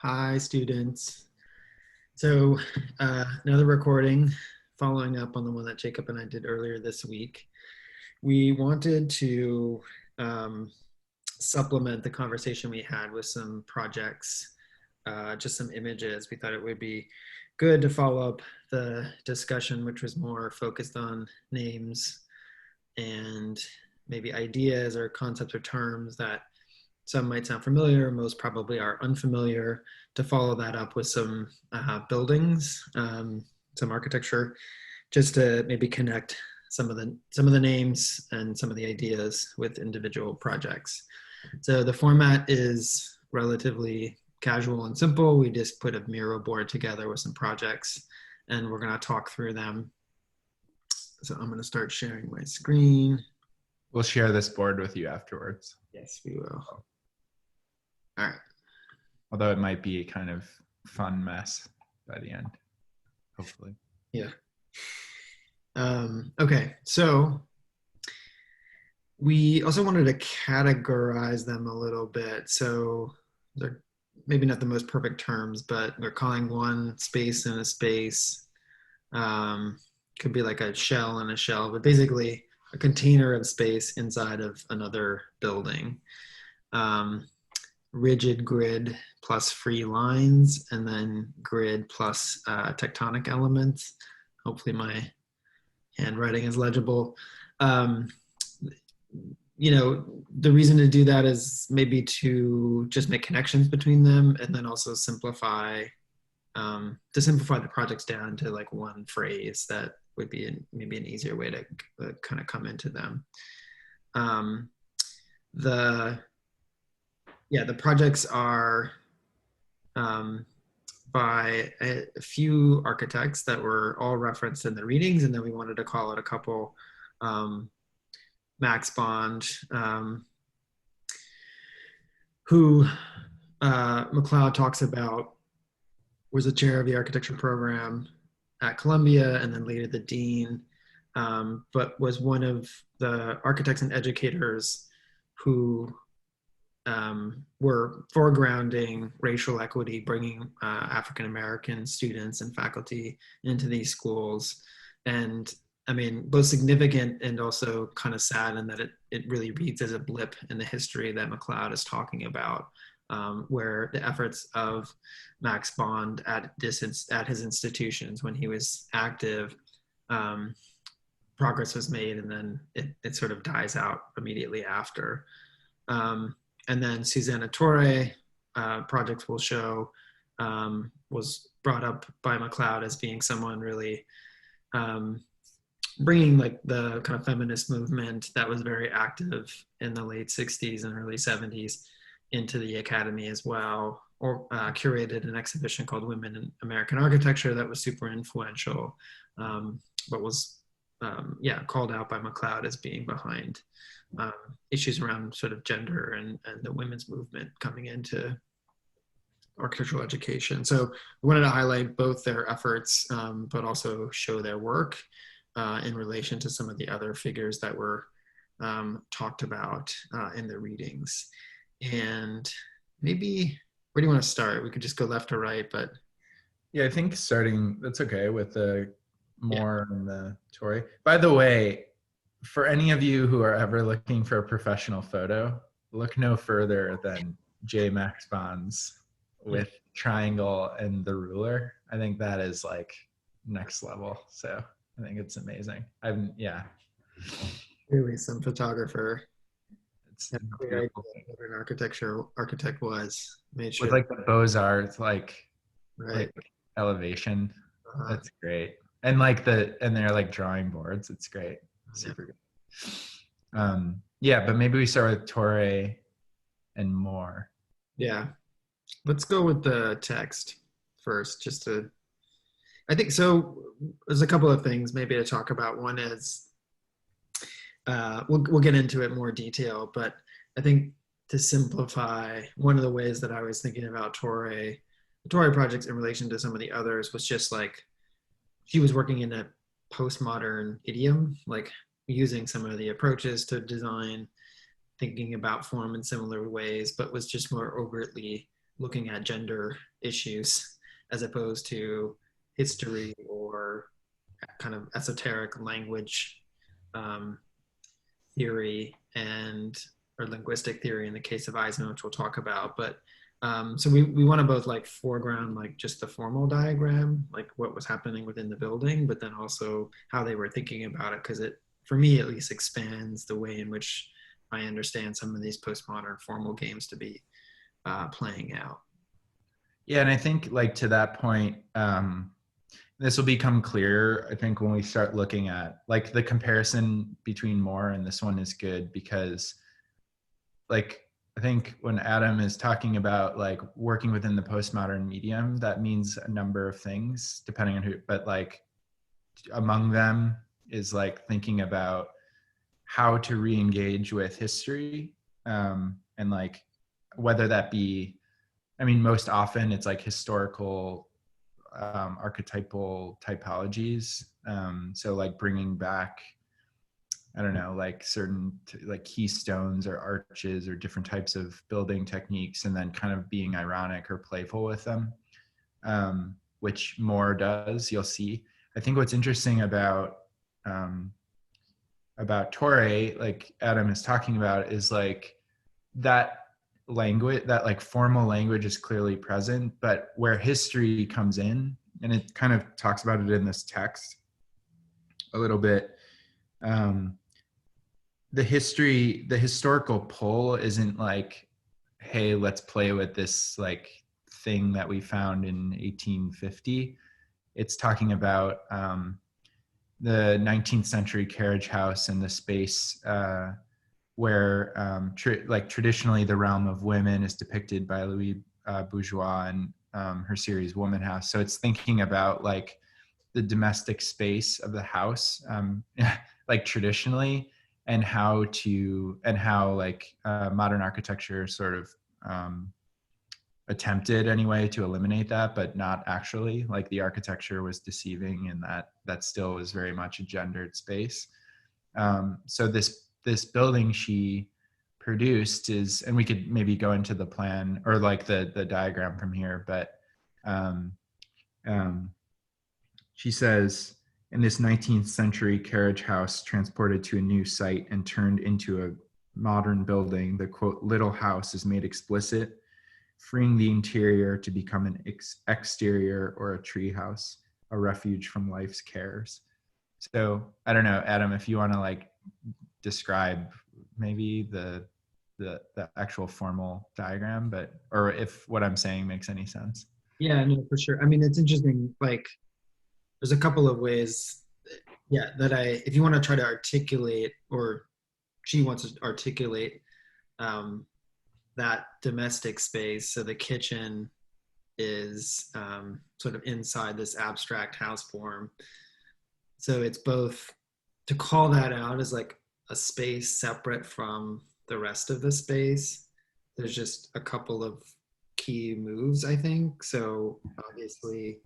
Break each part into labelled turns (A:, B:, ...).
A: Hi, students. So, another recording following up on the one that Jacob and I did earlier this week. We wanted to supplement the conversation we had with some projects, just some images. We thought it would be good to follow up the discussion, which was more focused on names and maybe ideas or concepts or terms that some might sound familiar, most probably are unfamiliar, to follow that up with some buildings, some architecture, just to maybe connect some of the names and some of the ideas with individual projects. So the format is relatively casual and simple. We just put a Miro board together with some projects, and we're going to talk through them. So I'm going to start sharing my screen.
B: We'll share this board with you afterwards.
A: Yes, we will. All right.
B: Although it might be a kind of fun mess by the end, hopefully.
A: Yeah. Okay, so we also wanted to categorize them a little bit. So they're maybe not the most perfect terms, but we're calling one space in a space. Could be like a shell in a shell, but basically a container of space inside of another building. Rigid grid plus free lines, and then grid plus tectonic elements. Hopefully my handwriting is legible. The reason to do that is maybe to just make connections between them, and then also simplify the projects down to like one phrase that would be maybe an easier way to kind of come into them. The projects are by a few architects that were all referenced in the readings, and then we wanted to call it a couple. Max Bond, who McLeod talks about, was the chair of the architecture program at Columbia and then later the dean, but was one of the architects and educators who were foregrounding racial equity, bringing African-American students and faculty into these schools. And I mean, both significant and also kind of sad in that it really reads as a blip in the history that McLeod is talking about, where the efforts of Max Bond at his institutions when he was active, progress was made, and then it sort of dies out immediately after. And then Susanna Torre, projects will show, was brought up by McLeod as being someone really bringing like the kind of feminist movement that was very active in the late 60s and early 70s into the academy as well, or curated an exhibition called Women in American Architecture that was super influential, but was called out by McLeod as being behind issues around sort of gender and the women's movement coming into architectural education. So we wanted to highlight both their efforts, but also show their work in relation to some of the other figures that were talked about in the readings. And maybe, where do you want to start? We could just go left or right, but.
B: Yeah, I think starting, that's okay with the more in the Torre. By the way, for any of you who are ever looking for a professional photo, look no further than J. Max Bond's with triangle and the ruler. I think that is like next level. So I think it's amazing.
A: Really some photographer.
B: It's
A: had a clear idea of what an architect was. Made sure
B: with like the Beaux-Arts, like
A: right.
B: Elevation. That's great. And like and they're like drawing boards. It's great. Super good. But maybe we start with Torre and more.
A: Yeah. Let's go with the text first, I think so. There's a couple of things maybe to talk about. One is, we'll get into it more detail, but I think to simplify, one of the ways that I was thinking about the Torre projects in relation to some of the others was just like, she was working in a postmodern idiom, like using some of the approaches to design, thinking about form in similar ways, but was just more overtly looking at gender issues as opposed to history or kind of esoteric language um, theory and or linguistic theory in the case of Eisenman, which we'll talk about. But so we want to both like foreground like just the formal diagram, like what was happening within the building, but then also how they were thinking about it, because it, for me at least, expands the way in which I understand some of these postmodern formal games to be playing out.
B: Yeah, and I think like to that point, this will become clearer, I think, when we start looking at like the comparison between Moore and this one is good because like I think when Adam is talking about like working within the postmodern medium, that means a number of things depending on who, but like among them is like thinking about how to re-engage with history, and like whether that be, I mean, most often it's like historical archetypal typologies. So like bringing back, I don't know, like certain like keystones or arches or different types of building techniques, and then kind of being ironic or playful with them, which Moore does. You'll see. I think what's interesting um, about Torre, like Adam is talking about, is like that language, that like formal language is clearly present, but where history comes in, and it kind of talks about it in this text a little bit. The historical pull isn't like, hey, let's play with this like thing that we found in 1850. It's talking about the 19th century carriage house and the space where like traditionally the realm of women is depicted by Louis Bourgeois and her series Woman House. So it's thinking about like the domestic space of the house, like traditionally, and how like modern architecture sort of attempted anyway to eliminate that, but not actually. Like the architecture was deceiving, and that still was very much a gendered space. So this building she produced is, and we could maybe go into the plan or like the diagram from here, but um, um, she says, in this 19th century carriage house transported to a new site and turned into a modern building, the quote little house is made explicit, freeing the interior to become an exterior or a tree house, a refuge from life's cares. So I don't know, Adam, if you want to like describe maybe the actual formal diagram, but or if what I'm saying makes any sense.
A: Yeah, no, for sure. I mean, it's interesting. Like, there's a couple of ways, yeah, that if you want to try to articulate, or she wants to articulate um, that domestic space. So the kitchen is sort of inside this abstract house form. So it's both to call that out as like a space separate from the rest of the space. There's just a couple of key moves, I think. So obviously,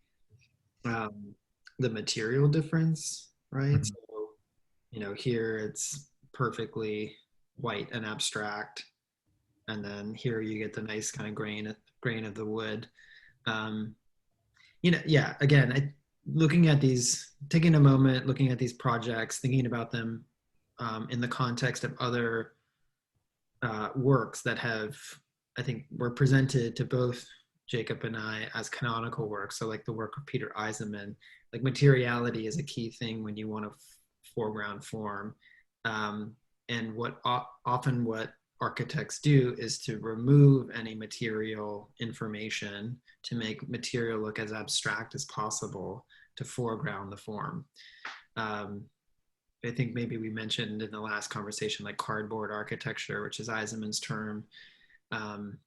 A: um, the material difference, right?
B: Mhm.
A: So, here it's perfectly white and abstract, and then here you get the nice kind of grain of the wood. Um, yeah. Again, looking at these, taking a moment, looking at these projects, thinking about them in the context of other works that have, I think, were presented to both Jacob and I as canonical works. So, like the work of Peter Eisenman, like materiality is a key thing when you want to foreground form. And often what architects do is to remove any material information to make material look as abstract as possible to foreground the form. Um, I think maybe we mentioned in the last conversation, like cardboard architecture, which is Eisenman's term. Um,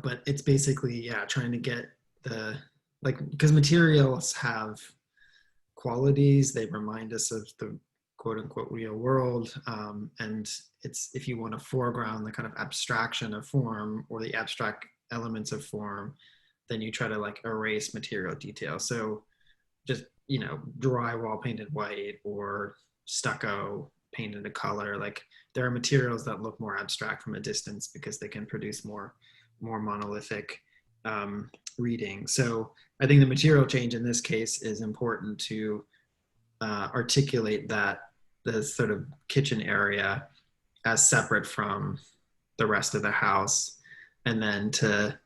A: but it's basically, yeah, trying to get like, because materials have qualities, they remind us of the quote unquote real world. And it's, if you want to foreground the kind of abstraction of form or the abstract elements of form, then you try to like erase material detail. So just, drywall painted white or stucco painted a color, like there are materials that look more abstract from a distance because they can produce more monolithic reading. So I think the material change in this case is important to articulate that the sort of kitchen area as separate from the rest of the house, and then to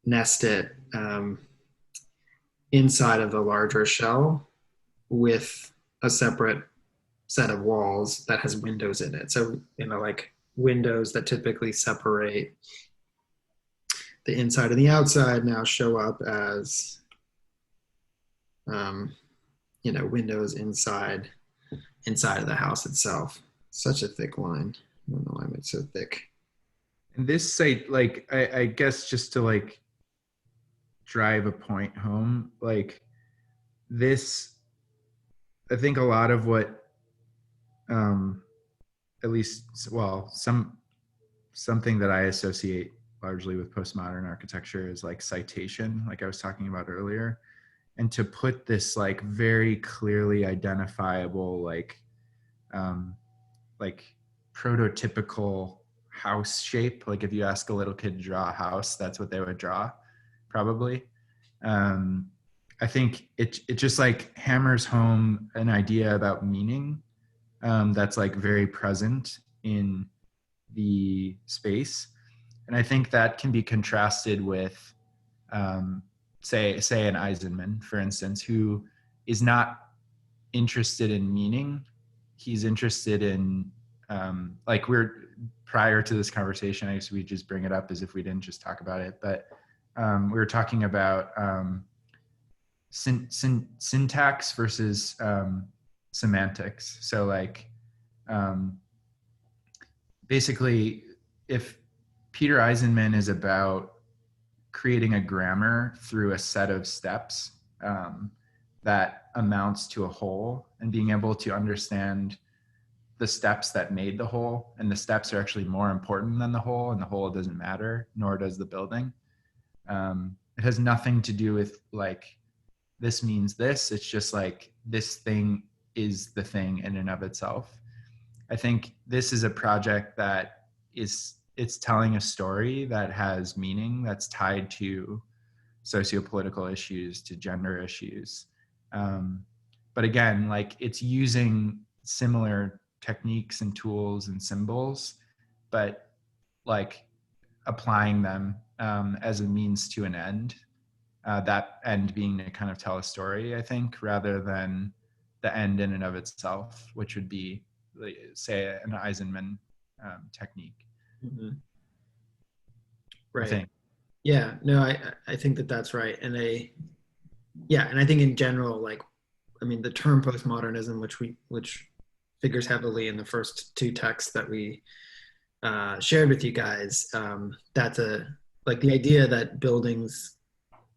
A: nest it inside of the larger shell with a separate set of walls that has windows in it. So, like windows that typically separate the inside and the outside now show up as, um, windows inside of the house itself. Such a thick line. I don't know why it's so thick.
B: And this site, like, I guess just to like drive a point home, like this, I think a lot of what, at least, well, something that I associate largely with postmodern architecture is like citation, like I was talking about earlier. And to put this like very clearly identifiable, like prototypical house shape, like if you ask a little kid to draw a house, that's what they would draw, probably. I think it just like hammers home an idea about meaning that's like very present in the space. And I think that can be contrasted with, say an Eisenman, for instance, who is not interested in meaning. He's interested in, like we're prior to this conversation, I guess we just bring it up as if we didn't just talk about it, but we were talking about syntax versus semantics. So like, basically, if Peter Eisenman is about creating a grammar through a set of steps that amounts to a whole, and being able to understand the steps that made the whole, and the steps are actually more important than the whole, and the whole doesn't matter, nor does the building. It has nothing to do with like, this means this. It's just like, this thing is the thing in and of itself. I think this is a project that it's telling a story that has meaning, that's tied to sociopolitical issues, to gender issues. But again, like it's using similar techniques and tools and symbols, but like applying them as a means to an end. That end being to kind of tell a story, I think, rather than the end in and of itself, which would be, say, an Eisenman technique.
A: Mm-hmm.
B: I
A: Right.
B: think.
A: Yeah. No, I think that's right. And and I think in general, like, I mean, the term postmodernism, which figures heavily in the first two texts that we shared with you guys, that's like the idea that buildings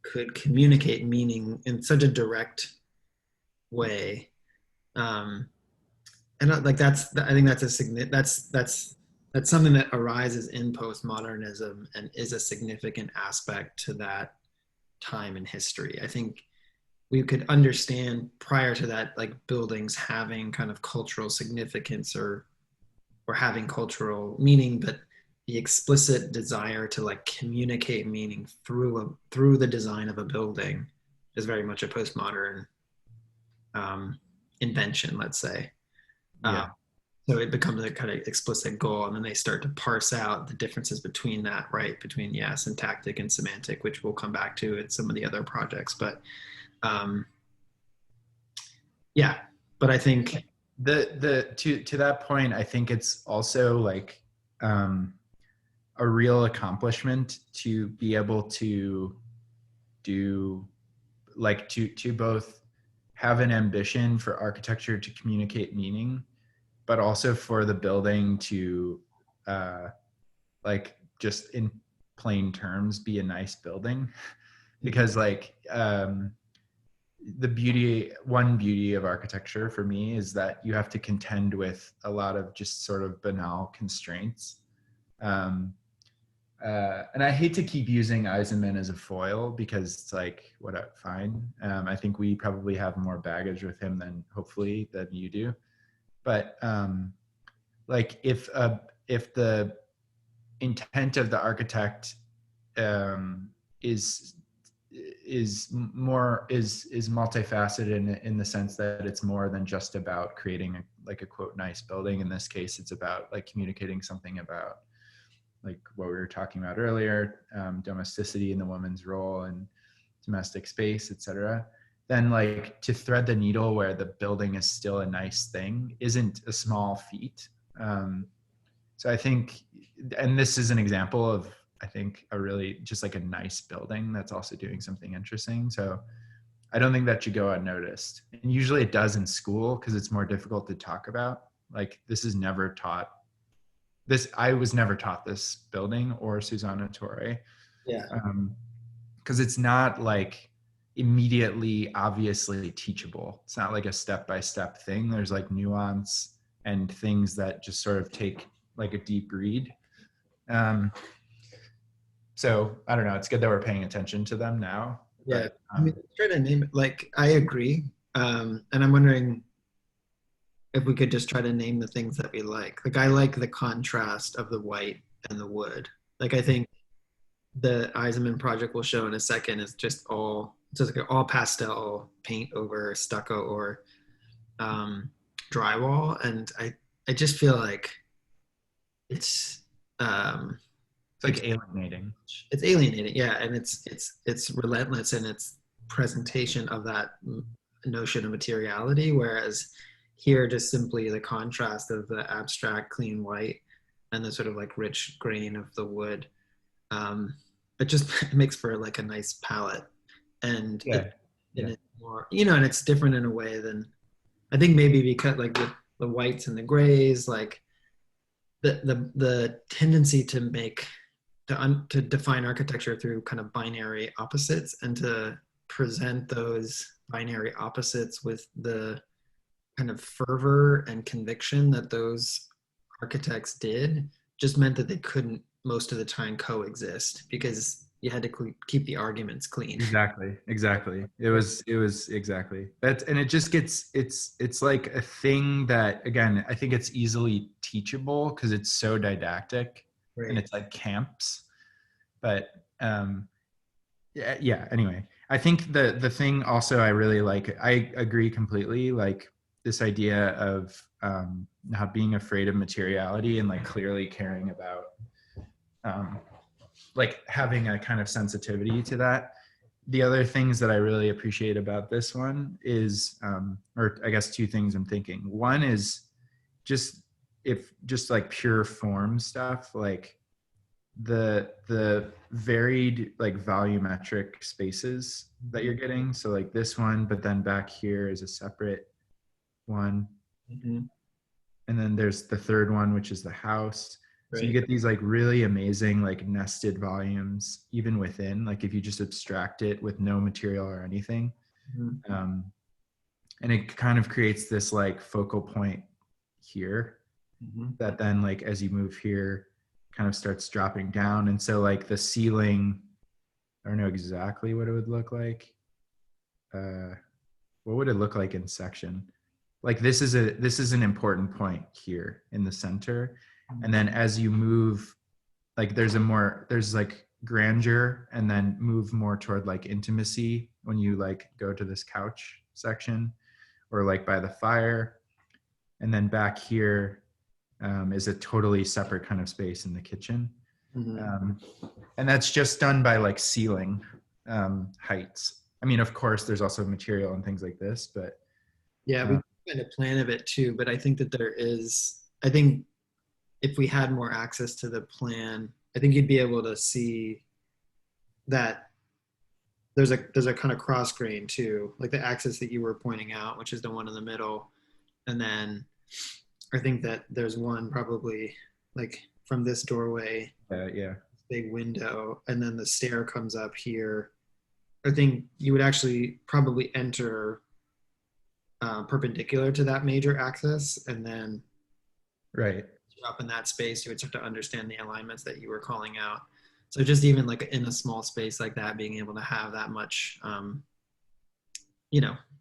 A: could communicate meaning in such a direct way. And like I think that's something that arises in postmodernism and is a significant aspect to that time in history. I think we could understand prior to that, like buildings having kind of cultural significance or having cultural meaning, but the explicit desire to like communicate meaning through the design of a building is very much a postmodern invention, let's say.
B: Yeah.
A: So it becomes a kind of explicit goal, and then they start to parse out the differences between that, right? Between syntactic and semantic, which we'll come back to in some of the other projects. But but I think
B: to that point, I think it's also like a real accomplishment to be able to do, like, to both have an ambition for architecture to communicate meaning, but also for the building to like, just in plain terms, be a nice building. Because like one beauty of architecture for me is that you have to contend with a lot of just sort of banal constraints. And I hate to keep using Eisenman as a foil, because it's like, fine. I think we probably have more baggage with him than you do. But like, if the intent of the architect is multifaceted in the sense that it's more than just about creating like a quote nice building. In this case, it's about like communicating something about like what we were talking about earlier, domesticity and the woman's role and domestic space, etc. Then like to thread the needle where the building is still a nice thing isn't a small feat. So I think, and this is an example of, I think, a really just like a nice building that's also doing something interesting. So I don't think that should go unnoticed. And usually it does in school because it's more difficult to talk about. Like this is never taught. I was never taught this building or Susanna Torre.
A: Yeah.
B: Because it's not like immediately obviously teachable. It's not like a step-by-step thing. There's like nuance and things that just sort of take like a deep read. So I don't know. It's good that we're paying attention to them now.
A: Yeah.
B: But,
A: I mean, try to name it. Like, I agree. And I'm wondering if we could just try to name the things that we like. Like, I like the contrast of the white and the wood. Like, I think the Eisenman project we'll show in a second is just like all pastel paint over stucco or drywall. And I just feel like it's
B: like alienating.
A: It's alienating, yeah, and it's relentless in its presentation of that notion of materiality. Whereas here, just simply the contrast of the abstract clean white and the sort of like rich grain of the wood, it just it makes for like a nice palette, and it's more, and it's different in a way than I think maybe because like with the whites and the grays, like the tendency to make to define architecture through kind of binary opposites and to present those binary opposites with the kind of fervor and conviction that those architects did just meant that they couldn't most of the time coexist because you had to keep the arguments clean.
B: Exactly. It was exactly that. And it just gets, it's like a thing that, again, I think it's easily teachable because it's so didactic. Right. And it's like camps, but yeah, anyway, I think the thing also I really like, I agree completely, like this idea of not being afraid of materiality and like clearly caring about like having a kind of sensitivity to that. The other things that I really appreciate about this one is, or I guess two things I'm thinking. One is just like pure form stuff, like the varied like volumetric spaces that you're getting. So like this one, but then back here is a separate one. Mm-hmm. And then there's the third one, which is the house. Right. So you get these like really amazing like nested volumes even within, like if you just abstract it with no material or anything. Mm-hmm. And it kind of creates this like focal point here, mm-hmm. that then like as you move here kind of starts dropping down. And so like the ceiling, I don't know exactly what it would look like. What would it look like in section? Like this is an important point here in the center. And then as you move, like there's like grandeur and then move more toward like intimacy when you like go to this couch section or like by the fire. And then back here is a totally separate kind of space in the kitchen. Mm-hmm. And that's just done by like ceiling heights. I mean, of course, there's also material and things like this, but.
A: Yeah, we kind of plan of it too, but I think that I think if we had more access to the plan, I think you'd be able to see that there's a kind of cross grain too, like the axis that you were pointing out, which is the one in the middle. And then I think that there's one probably like from this doorway, big window, and then the stair comes up here. I think you would actually probably enter perpendicular to that major axis, and then
B: right
A: up in that space, you would start to understand the alignments that you were calling out. So just even like in a small space like that, being able to have that much,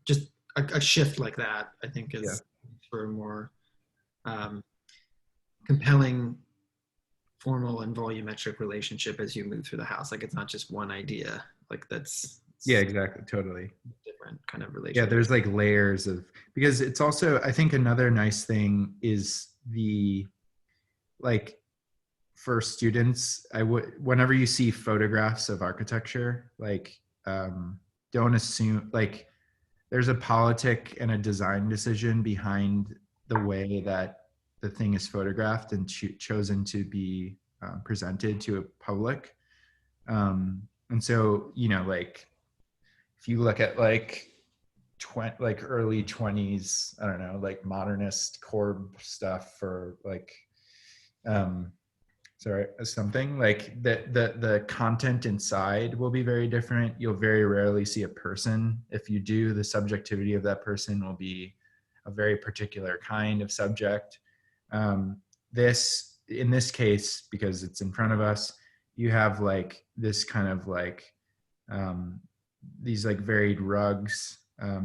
A: just a shift like that, I think is for a more compelling formal and volumetric relationship as you move through the house. Like it's not just one idea. Like that's
B: Yeah, exactly. Totally.
A: different kind of
B: Yeah,
A: relationship.
B: there's like layers of, because it's also, I think another nice thing is the, like, for students, I would, whenever you see photographs of architecture, like, don't assume, like, there's a politic and a design decision behind the way that the thing is photographed and chosen to be presented to a public. And so, you know, like, if you look at like like early 20s, I don't know, like modernist Corb stuff, for like um sorry, something like the content inside will be very different. You'll very rarely see a person. If you do, the subjectivity of that person will be a very particular kind of subject. This, in this case, because it's in front of us, you have like this kind of like um, these like varied rugs.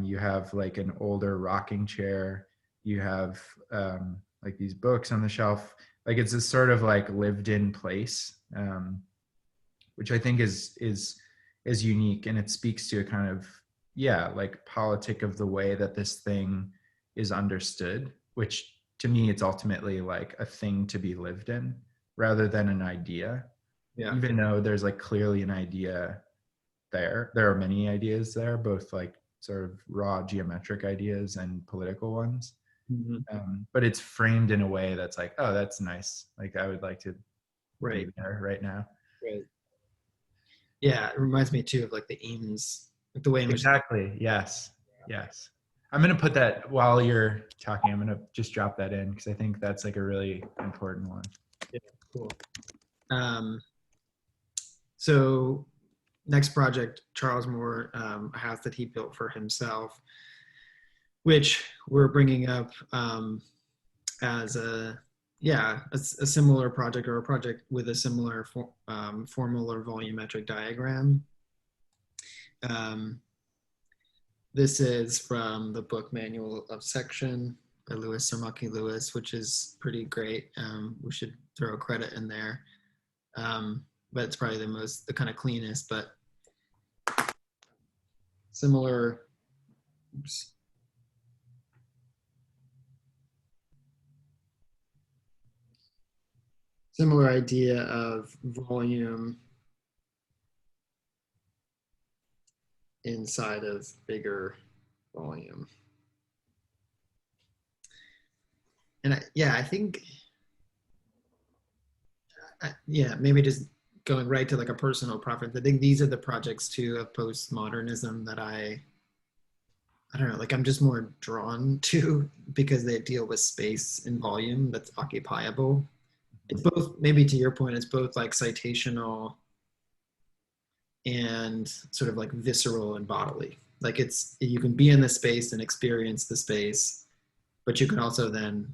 B: You have like an older rocking chair. You have like these books on the shelf. Like it's a sort of like lived in place, which I think is unique, and it speaks to a kind of, yeah, like politic of the way that this thing is understood, which to me it's ultimately like a thing to be lived in rather than an idea.
A: Yeah.
B: Even though there's like clearly an idea there are many ideas there, both like sort of raw geometric ideas and political ones.
A: Mm-hmm.
B: But it's framed in a way that's like, oh, that's nice. Like I would like to
A: Right.
B: be there right now.
A: Right. Yeah. It reminds me too of like the Eames, like the way in which.
B: Exactly. Yes. Yes. I'm going to put that while you're talking. I'm going to just drop that in because I think that's like a really important one.
A: Yeah. Cool. Um, so next project, Charles Moore, a house that he built for himself, which we're bringing up as a, yeah, a similar project, or a project with a similar formal or volumetric diagram. This is from the book Manual of Section by Louis Samaki Lewis, which is pretty great. We should throw a credit in there. But it's probably the kind of cleanest, but similar. Oops. Similar idea of volume inside of bigger volume. And I think, yeah, maybe just going right to like a personal preference. I think these are the projects too of postmodernism that I don't know, like I'm just more drawn to because they deal with space and volume that's occupiable. It's both, maybe to your point, it's both like citational and sort of like visceral and bodily. Like it's, you can be in the space and experience the space, but you can also then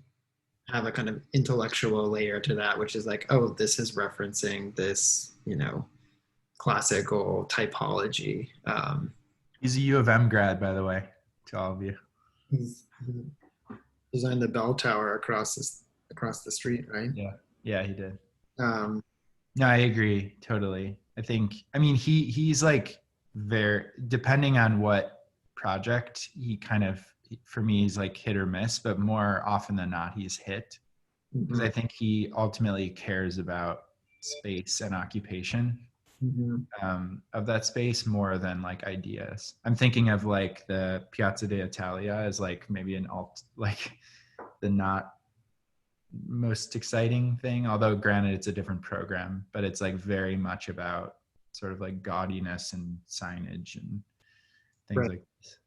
A: have a kind of intellectual layer to that, which is like, oh, this is referencing this, you know, classical typology.
B: He's a U of M grad, by the way, to all of you.
A: He designed the bell tower across the street, right?
B: Yeah. Yeah, he did.
A: Um,
B: No, I agree totally. I think, I mean, he's like very, depending on what project, he kind of, for me, he's like hit or miss, but more often than not, he's hit, because I think he ultimately cares about space and occupation of that space more than like ideas. I'm thinking of like the Piazza d'Italia as like maybe an alt, like the not most exciting thing, although granted it's a different program, but it's like very much about sort of like gaudiness and signage and things
A: right.
B: like this.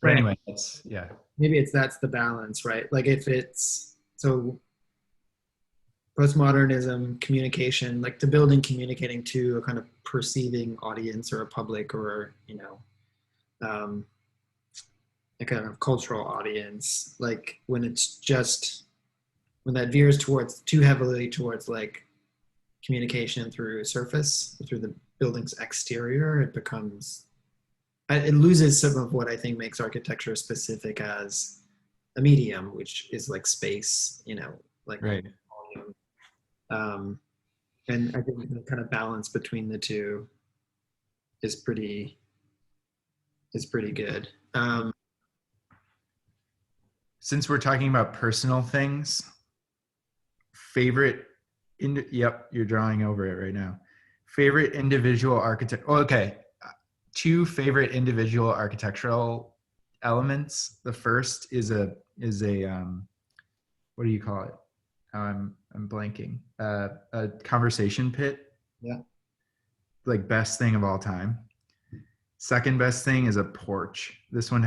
B: But
A: Right.
B: anyway, it's, yeah.
A: Maybe that's the balance, right? Like if it's, so postmodernism, communication, like the building communicating to a kind of perceiving audience or a public, or, you know, a kind of cultural audience, like when it's just, when that veers towards too heavily towards like communication through surface, through the building's exterior, it becomes, it loses some of what I think makes architecture specific as a medium, which is like space, you know, like
B: Right.
A: volume. And I think the kind of balance between the two is pretty good.
B: Since we're talking about personal things, favorite, yep, you're drawing over it right now. Favorite individual architect, oh, okay. Two favorite individual architectural elements. The first is a what do you call it? I'm blanking. A conversation pit.
A: Yeah.
B: Like best thing of all time. Second best thing is a porch. This one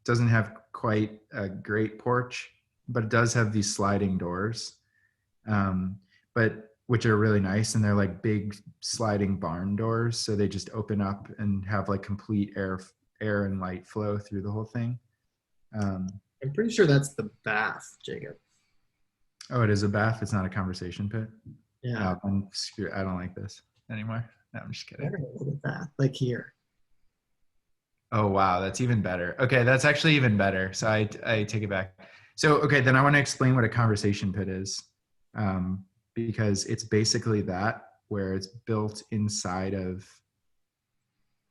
B: doesn't have quite a great porch, but it does have these sliding doors, but which are really nice, and they're like big sliding barn doors, so they just open up and have like complete air and light flow through the whole thing.
A: I'm pretty sure that's the bath, Jacob.
B: Oh, it is a bath. It's not a conversation pit.
A: Yeah.
B: I don't like this anymore. No, I'm just kidding.
A: The bath, like here.
B: Oh, wow. That's even better. Okay. That's actually even better. So I take it back. So, okay. Then I want to explain what a conversation pit is, because it's basically that, where it's built inside of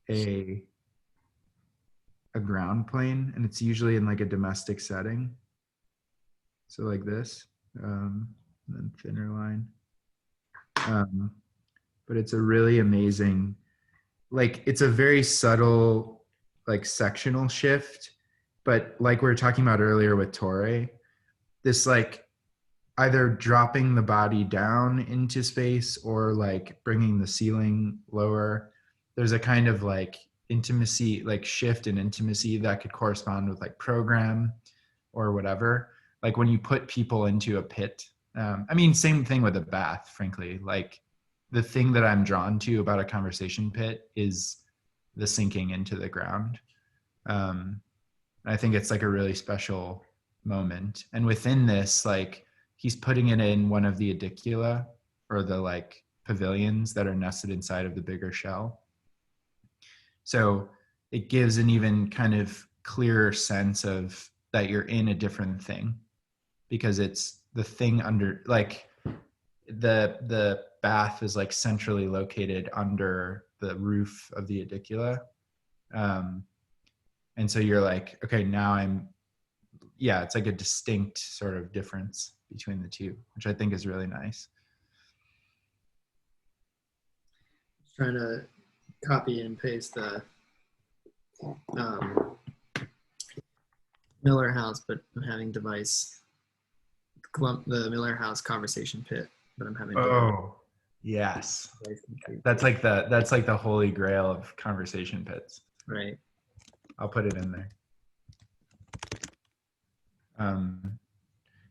B: a ground plane, and it's usually in like a domestic setting. So like this, and then thinner line. But it's a really amazing, like it's a very subtle, like sectional shift. But like we were talking about earlier with Torre, this like either dropping the body down into space or like bringing the ceiling lower. There's a kind of like intimacy, like shift in intimacy that could correspond with like program or whatever. Like when you put people into a pit, I mean, same thing with a bath, frankly. Like the thing that I'm drawn to about a conversation pit is the sinking into the ground. I think it's like a really special moment. And within this, like he's putting it in one of the edicula, or the like pavilions that are nested inside of the bigger shell. So it gives an even kind of clearer sense of that you're in a different thing, because it's the thing under, like the bath is like centrally located under the roof of the edicula. And so you're like, okay, now it's like a distinct sort of difference between the two, which I think is really nice.
A: Trying to copy and paste the Miller House, but I'm having the Miller House conversation pit, but I'm having.
B: Oh, yes. That's like the holy grail of conversation pits.
A: Right.
B: I'll put it in there.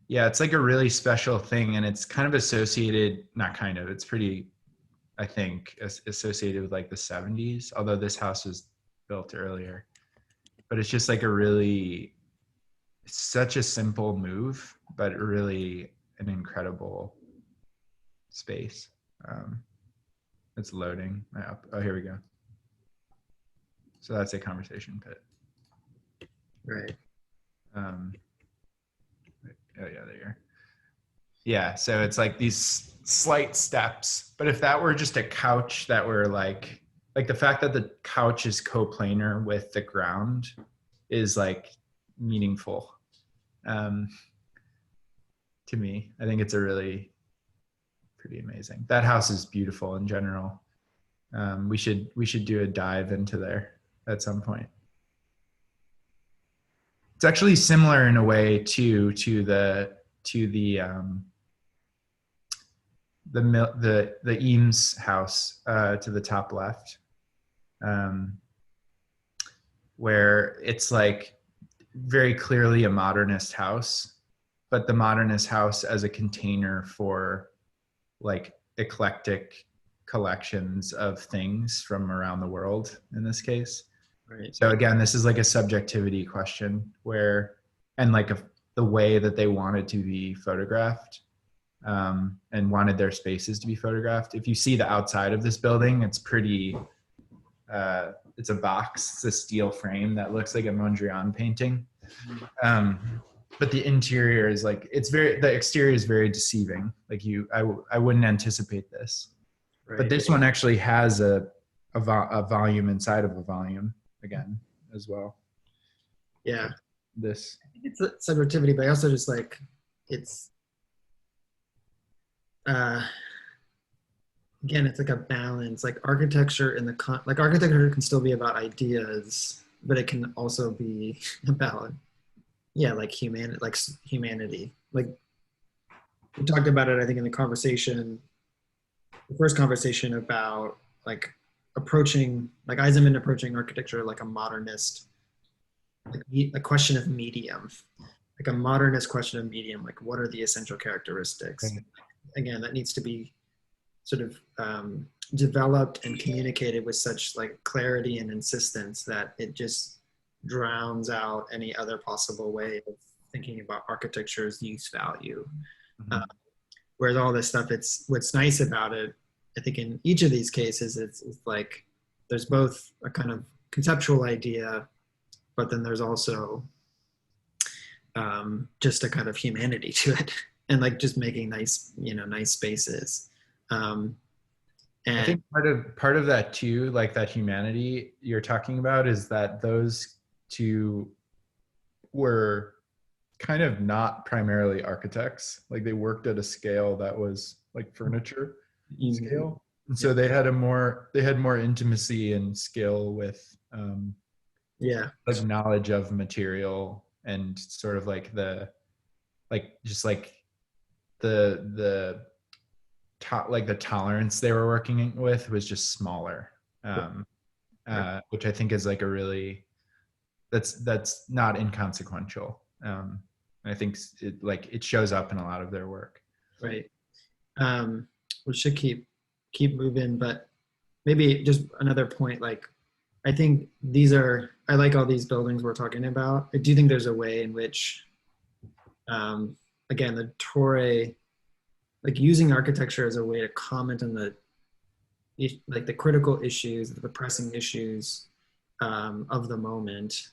B: Yeah, it's like a really special thing, and it's kind of associated, not kind of, it's pretty, I think, associated with like the 70s, although this house was built earlier. But it's just like it's such a simple move, but really an incredible space. It's loading. Oh, here we go. So that's a conversation pit.
A: Right.
B: Oh yeah, there you are. Yeah, so it's like these slight steps. But if that were just a couch that were like the fact that the couch is coplanar with the ground is like meaningful to me. I think it's a really pretty amazing. That house is beautiful in general. We should do a dive into there at some point. It's actually similar in a way to the Eames house to the top left, where it's like very clearly a modernist house, but the modernist house as a container for like eclectic collections of things from around the world in this case.
A: Right.
B: So again, this is like a subjectivity question and like the way that they wanted to be photographed, and wanted their spaces to be photographed. If you see the outside of this building, it's pretty, it's a box, it's a steel frame that looks like a Mondrian painting. But but the interior is like, the exterior is very deceiving. Like I wouldn't anticipate this, but
A: Right.
B: this one actually has a volume inside of a volume again as well.
A: Yeah.
B: This,
A: It's a subjectivity, but I also just like it's uh again, it's like a balance. Like architecture in the like architecture can still be about ideas, but it can also be about like humanity. Like we talked about it, I think, in the first conversation about like approaching, like Eisenman approaching architecture like a modernist, like a question of medium, like a modernist question of medium. Like what are the essential characteristics? Again, that needs to be sort of developed and communicated with such like clarity and insistence that it just drowns out any other possible way of thinking about architecture's use value.
B: mm-hmm.
A: Whereas all this stuff, it's what's nice about it. I think in each of these cases, it's like there's both a kind of conceptual idea, but then there's also just a kind of humanity to it, and like just making nice, nice spaces. And
B: I think part of that too, like that humanity you're talking about, is that those two were kind of not primarily architects. Like they worked at a scale that was like furniture scale, and so they had more intimacy and skill with like knowledge of material, and sort of like the tolerance they were working with was just smaller, which I think is like a really that's not inconsequential. I think it shows up in a lot of their work.
A: Right. We should keep moving, but maybe just another point. Like, I think I like all these buildings we're talking about. I do think there's a way in which, again, the Torre, like using architecture as a way to comment on the critical issues, the pressing issues of the moment,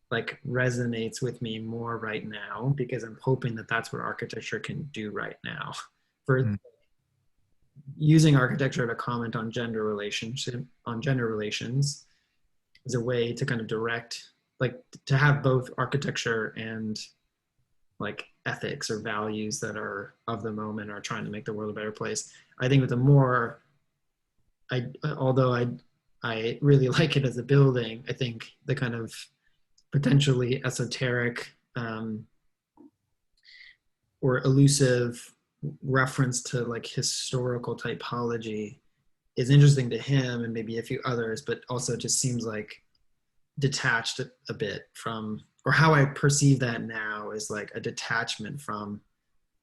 A: like resonates with me more right now, because I'm hoping that that's what architecture can do right now. For using architecture to comment on gender relations is a way to kind of direct, like to have both architecture and like ethics or values that are of the moment are trying to make the world a better place. I think with the more, although I really like it as a building, I think the kind of potentially esoteric or elusive reference to like historical typology is interesting to him and maybe a few others, but also just seems like detached a bit from, or how I perceive that now is like a detachment from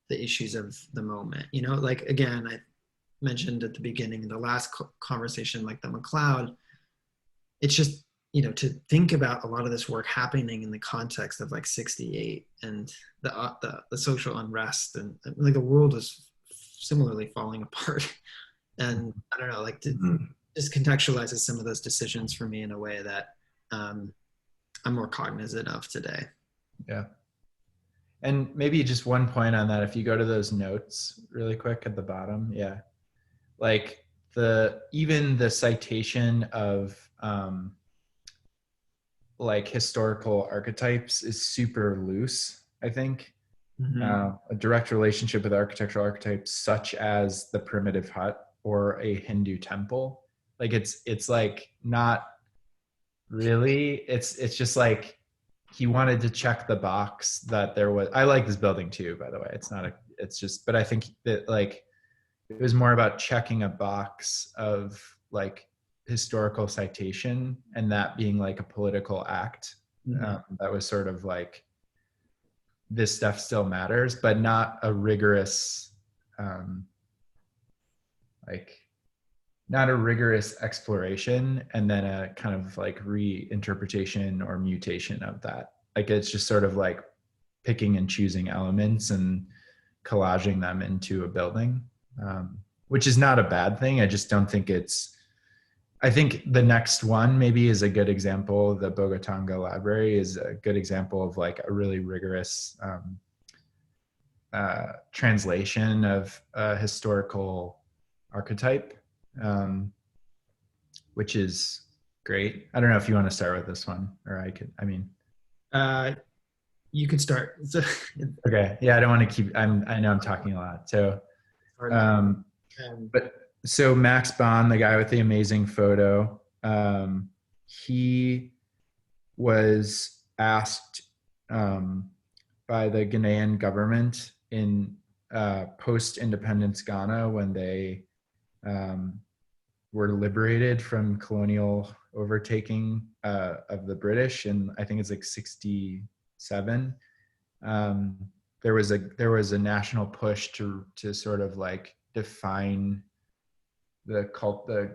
A: the issues of the moment. Like again, I mentioned at the beginning in the last conversation, like the McLeod, it's just, to think about a lot of this work happening in the context of like 68 and the social unrest, and like the world is similarly falling apart. And I don't know, like just contextualizes some of those decisions for me in a way that I'm more cognizant of today.
B: Yeah. And maybe just one point on that, if you go to those notes really quick at the bottom, like even the citation of like historical archetypes is super loose, I think. A direct relationship with architectural archetypes such as the primitive hut or a Hindu temple, like it's like not really, it's just like he wanted to check the box that there was. I like this building too, by the way. But I think that like it was more about checking a box of like historical citation, and that being like a political act. That was sort of like, this stuff still matters, but not a rigorous not a rigorous exploration and then a kind of like reinterpretation or mutation of that. Like it's just sort of like picking and choosing elements and collaging them into a building, which is not a bad thing. I just don't think it's I think the next one maybe is a good example. The Bogotanga Library is a good example of like a really rigorous translation of a historical archetype, um, which is great. I don't know if you want to start with this one, or I could. I mean,
A: Uh, you could start. So,
B: okay, yeah, I don't want to keep. I know I'm talking a lot, so.
A: hard.
B: Um,
A: Um,
B: but so Max Bond, the guy with the amazing photo, he was asked by the Ghanaian government in post-independence Ghana when they um, were liberated from colonial overtaking of the British, and I think it's like '67. Um, there was a national push to sort of like define the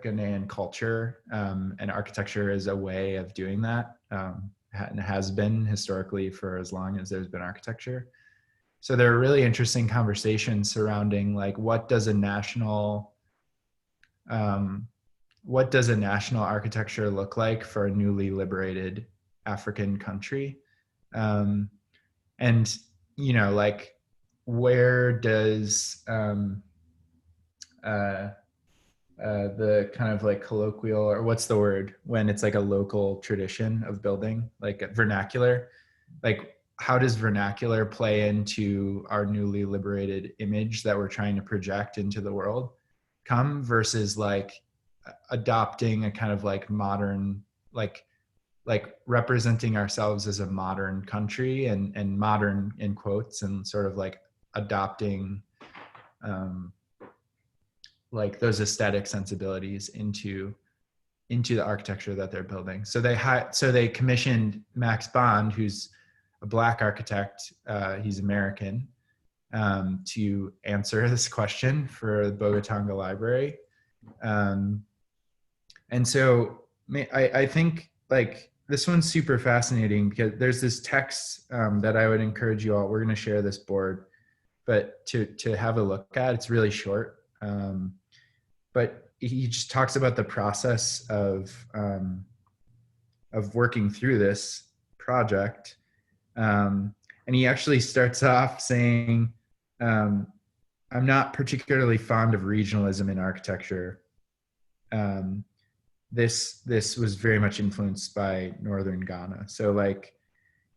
B: Ghanaian culture and architecture as a way of doing that, and has been historically for as long as there's been architecture. So there are really interesting conversations surrounding like um, what does a national architecture look like for a newly liberated African country, and like where does uh, the kind of like colloquial, or what's the word when it's like a local tradition of building, like vernacular, like how does vernacular play into our newly liberated image that we're trying to project into the world come versus like adopting a kind of like modern, like representing ourselves as a modern country, and modern in quotes, and sort of like adopting um, like those aesthetic sensibilities into the architecture that they're building. So they commissioned Max Bond, who's a Black architect. He's American, to answer this question for the Bogotanga Library. And so I think like this one's super fascinating because there's this text that I would encourage you all. We're going to share this board, but to have a look at. It's really short. But he just talks about the process of working through this project, and he actually starts off saying, "I'm not particularly fond of regionalism in architecture. This was very much influenced by northern Ghana. So like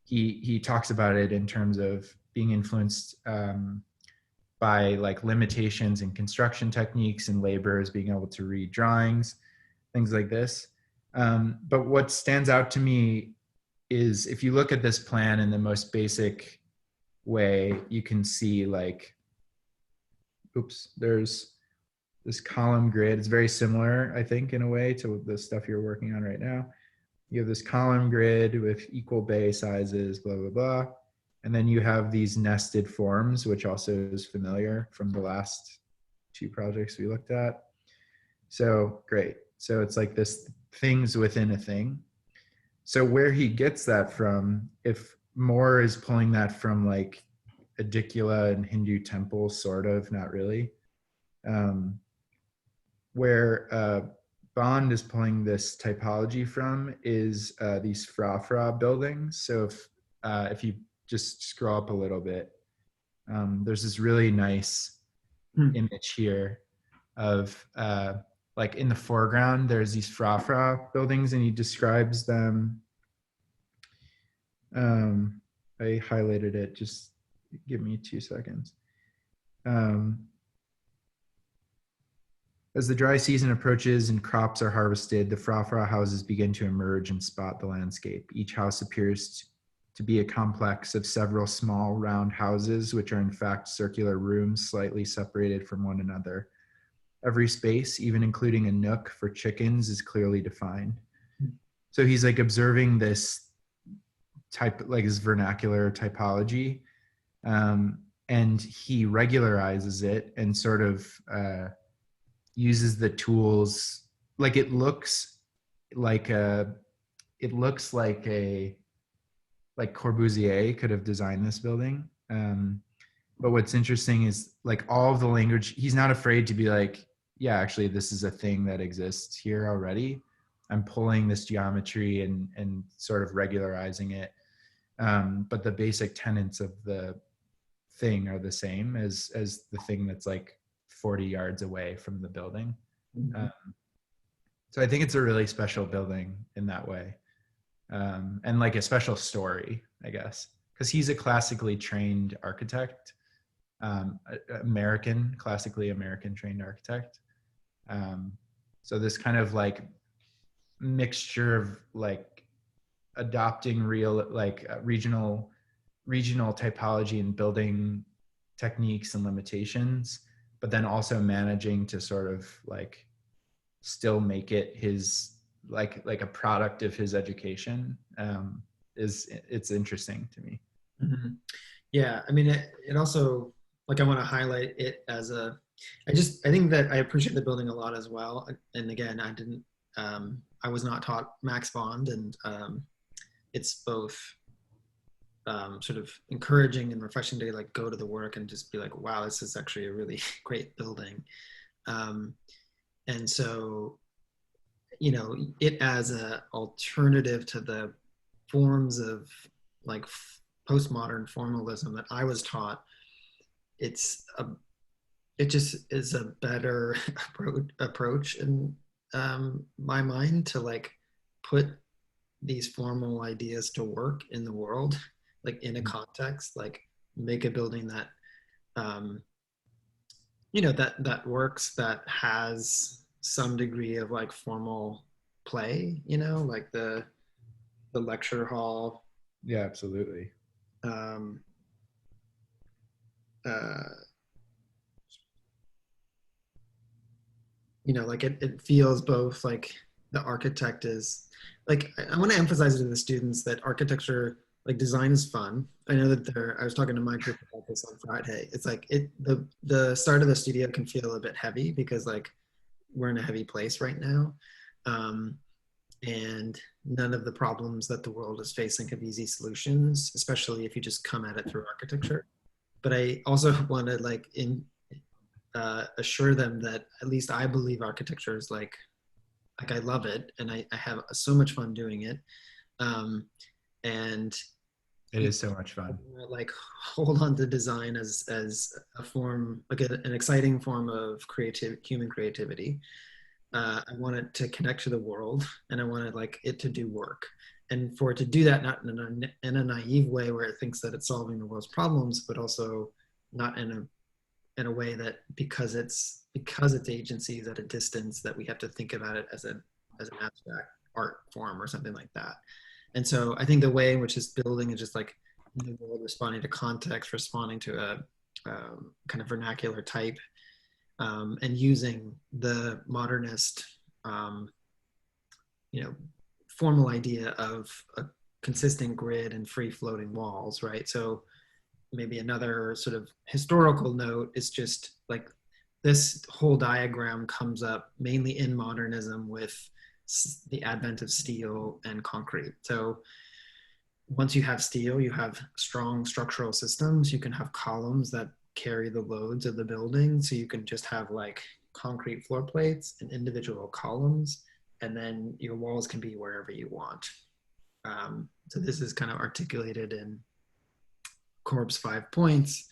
B: he talks about it in terms of being influenced." By like limitations in construction techniques and laborers being able to read drawings, things like this. But what stands out to me is if you look at this plan in the most basic way, you can see like, there's this column grid. It's very similar, I think, in a way to the stuff you're working on right now. You have this column grid with equal bay sizes, blah, blah, blah. And then you have these nested forms, which also is familiar from the last two projects we looked at. So great. So it's like this things within a thing. So where he gets that from, if Moore is pulling that from like Adicula and Hindu temples, sort of, not really. Where Bond is pulling this typology from is these Fra buildings. So if you just scroll up a little bit, there's this really nice image here of like in the foreground, there's these Fra buildings, and he describes them. I highlighted it, just give me 2 seconds. As the dry season approaches and crops are harvested, the Fra houses begin to emerge and spot the landscape. Each house appears to be a complex of several small round houses, which are in fact circular rooms slightly separated from one another. Every space, even including a nook for chickens, is clearly defined. So he's like observing this type, like this vernacular typology, and he regularizes it and sort of uses the tools. Like it looks like like Corbusier could have designed this building. But what's interesting is like all of the language, he's not afraid to be like, yeah, actually this is a thing that exists here already. I'm pulling this geometry and sort of regularizing it. But the basic tenets of the thing are the same as the thing that's like 40 yards away from the building.
A: Mhm.
B: So I think it's a really special building in that way. And like a special story, I guess, because he's a classically trained architect, classically American trained architect. Um, so this kind of like mixture of like adopting real like regional typology and building techniques and limitations, but then also managing to sort of like still make it his like a product of his education, it's interesting to me.
A: Mhm. Yeah, I mean, it also, like, I want to highlight it as a, I think that I appreciate the building a lot as well. And again, I was not taught Max Bond, and it's both sort of encouraging and refreshing to like go to the work and just be like, wow, this is actually a really great building. Um, and so, it as a alternative to the forms of like postmodern formalism that I was taught, it's a it just is a better approach in my mind to like put these formal ideas to work in the world, like in a context, like make a building that um, that works, that has some degree of like formal play, like the lecture hall.
B: Yeah, absolutely.
A: Um, uh, like it feels both like the architect is like, I want to emphasize it to the students that architecture, like design, is fun. I know that I was talking to my group about this on Friday. It's like the start of the studio can feel a bit heavy because like we're in a heavy place right now. Um, and none of the problems that the world is facing have easy solutions, especially if you just come at it through architecture. But I also want to like assure them that at least I believe architecture is like I love it, and I have so much fun doing it. Um, and
B: It is so much fun.
A: like hold on to design as a form, like an exciting form of human creativity. I want it to connect to the world, and I wanted like it to do work, and for it to do that not in a naive way where it thinks that it's solving the world's problems, but also not in a way that because its agency is at a distance, that we have to think about it as an abstract art form or something like that. And so I think the way in which this building is just like the world responding to context, responding to a kind of vernacular type, and using the modernist, um, you know, formal idea of a consistent grid and free floating walls, right? So maybe another sort of historical note is just like this whole diagram comes up mainly in modernism with the advent of steel and concrete. So once you have steel, you have strong structural systems. You can have columns that carry the loads of the building. So you can just have like concrete floor plates and individual columns, and then your walls can be wherever you want. So this is kind of articulated in Corb's 5 points.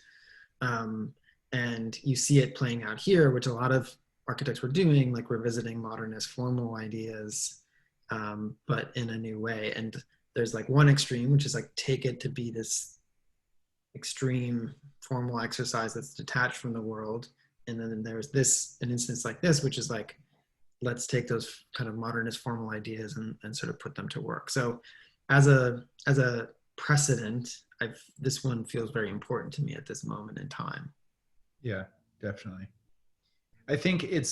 A: Um, and you see it playing out here, which a lot of architects were doing, like revisiting modernist formal ideas, but in a new way. And there's like one extreme, which is like take it to be this extreme formal exercise that's detached from the world. And then there's an instance like this, which is like, let's take those kind of modernist formal ideas and sort of put them to work. So as a precedent, this one feels very important to me at this moment in time.
B: Yeah, definitely. I think it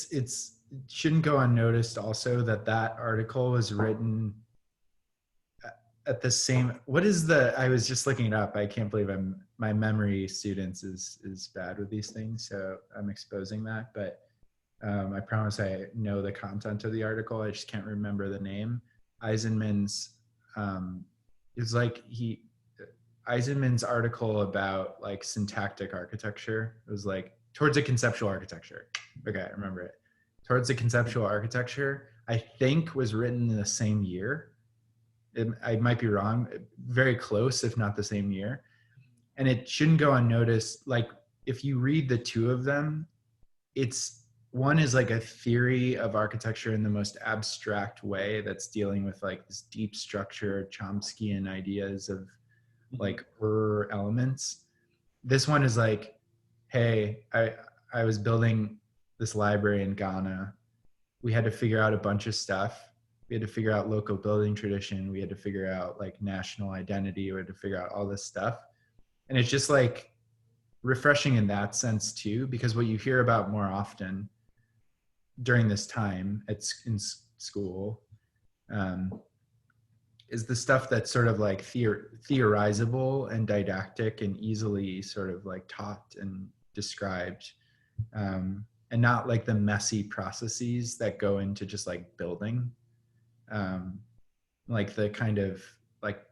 B: shouldn't go unnoticed also that that article was written at the same, what is the, I was just looking it up. I can't believe my memory, students, is bad with these things, so I'm exposing that. But I promise I know the content of the article. I just can't remember the name. Eisenman's, it's like Eisenman's article about like syntactic architecture. It was like towards a conceptual architecture. Okay, I remember it. towards the conceptual architecture, I think was written in the same year. I might be wrong, very close, if not the same year. And it shouldn't go unnoticed. Like if you read the two of them, it's one is like a theory of architecture in the most abstract way that's dealing with like this deep structure, Chomskyan ideas of like elements. This one is like, hey, I was building this library in Ghana. We had to figure out a bunch of stuff. We had to figure out local building tradition. We had to figure out like national identity. We had to figure out all this stuff. And it's just like refreshing in that sense too, because what you hear about more often during this time in school is the stuff that's sort of like theorizable and didactic and easily sort of like taught and described, and not like the messy processes that go into just like building, like the kind of like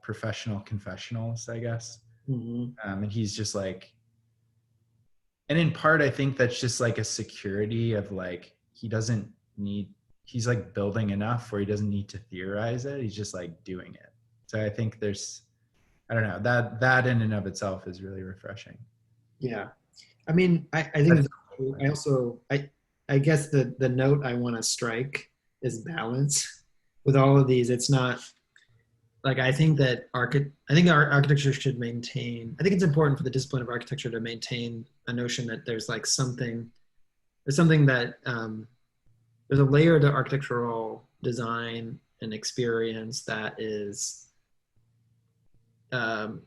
B: professional confessionals, I guess. And he's just like, and in part, I think that's just like a security of like, he's like building enough where he doesn't need to theorize it. He's just like doing it. So I think I don't know, that in and of itself is really refreshing.
A: Yeah. I mean, I think I guess the note I want to strike is balance with all of these. It's not like, I think our architecture should maintain, I think it's important for the discipline of architecture to maintain a notion that there's like there's something that, there's a layer to architectural design and experience that is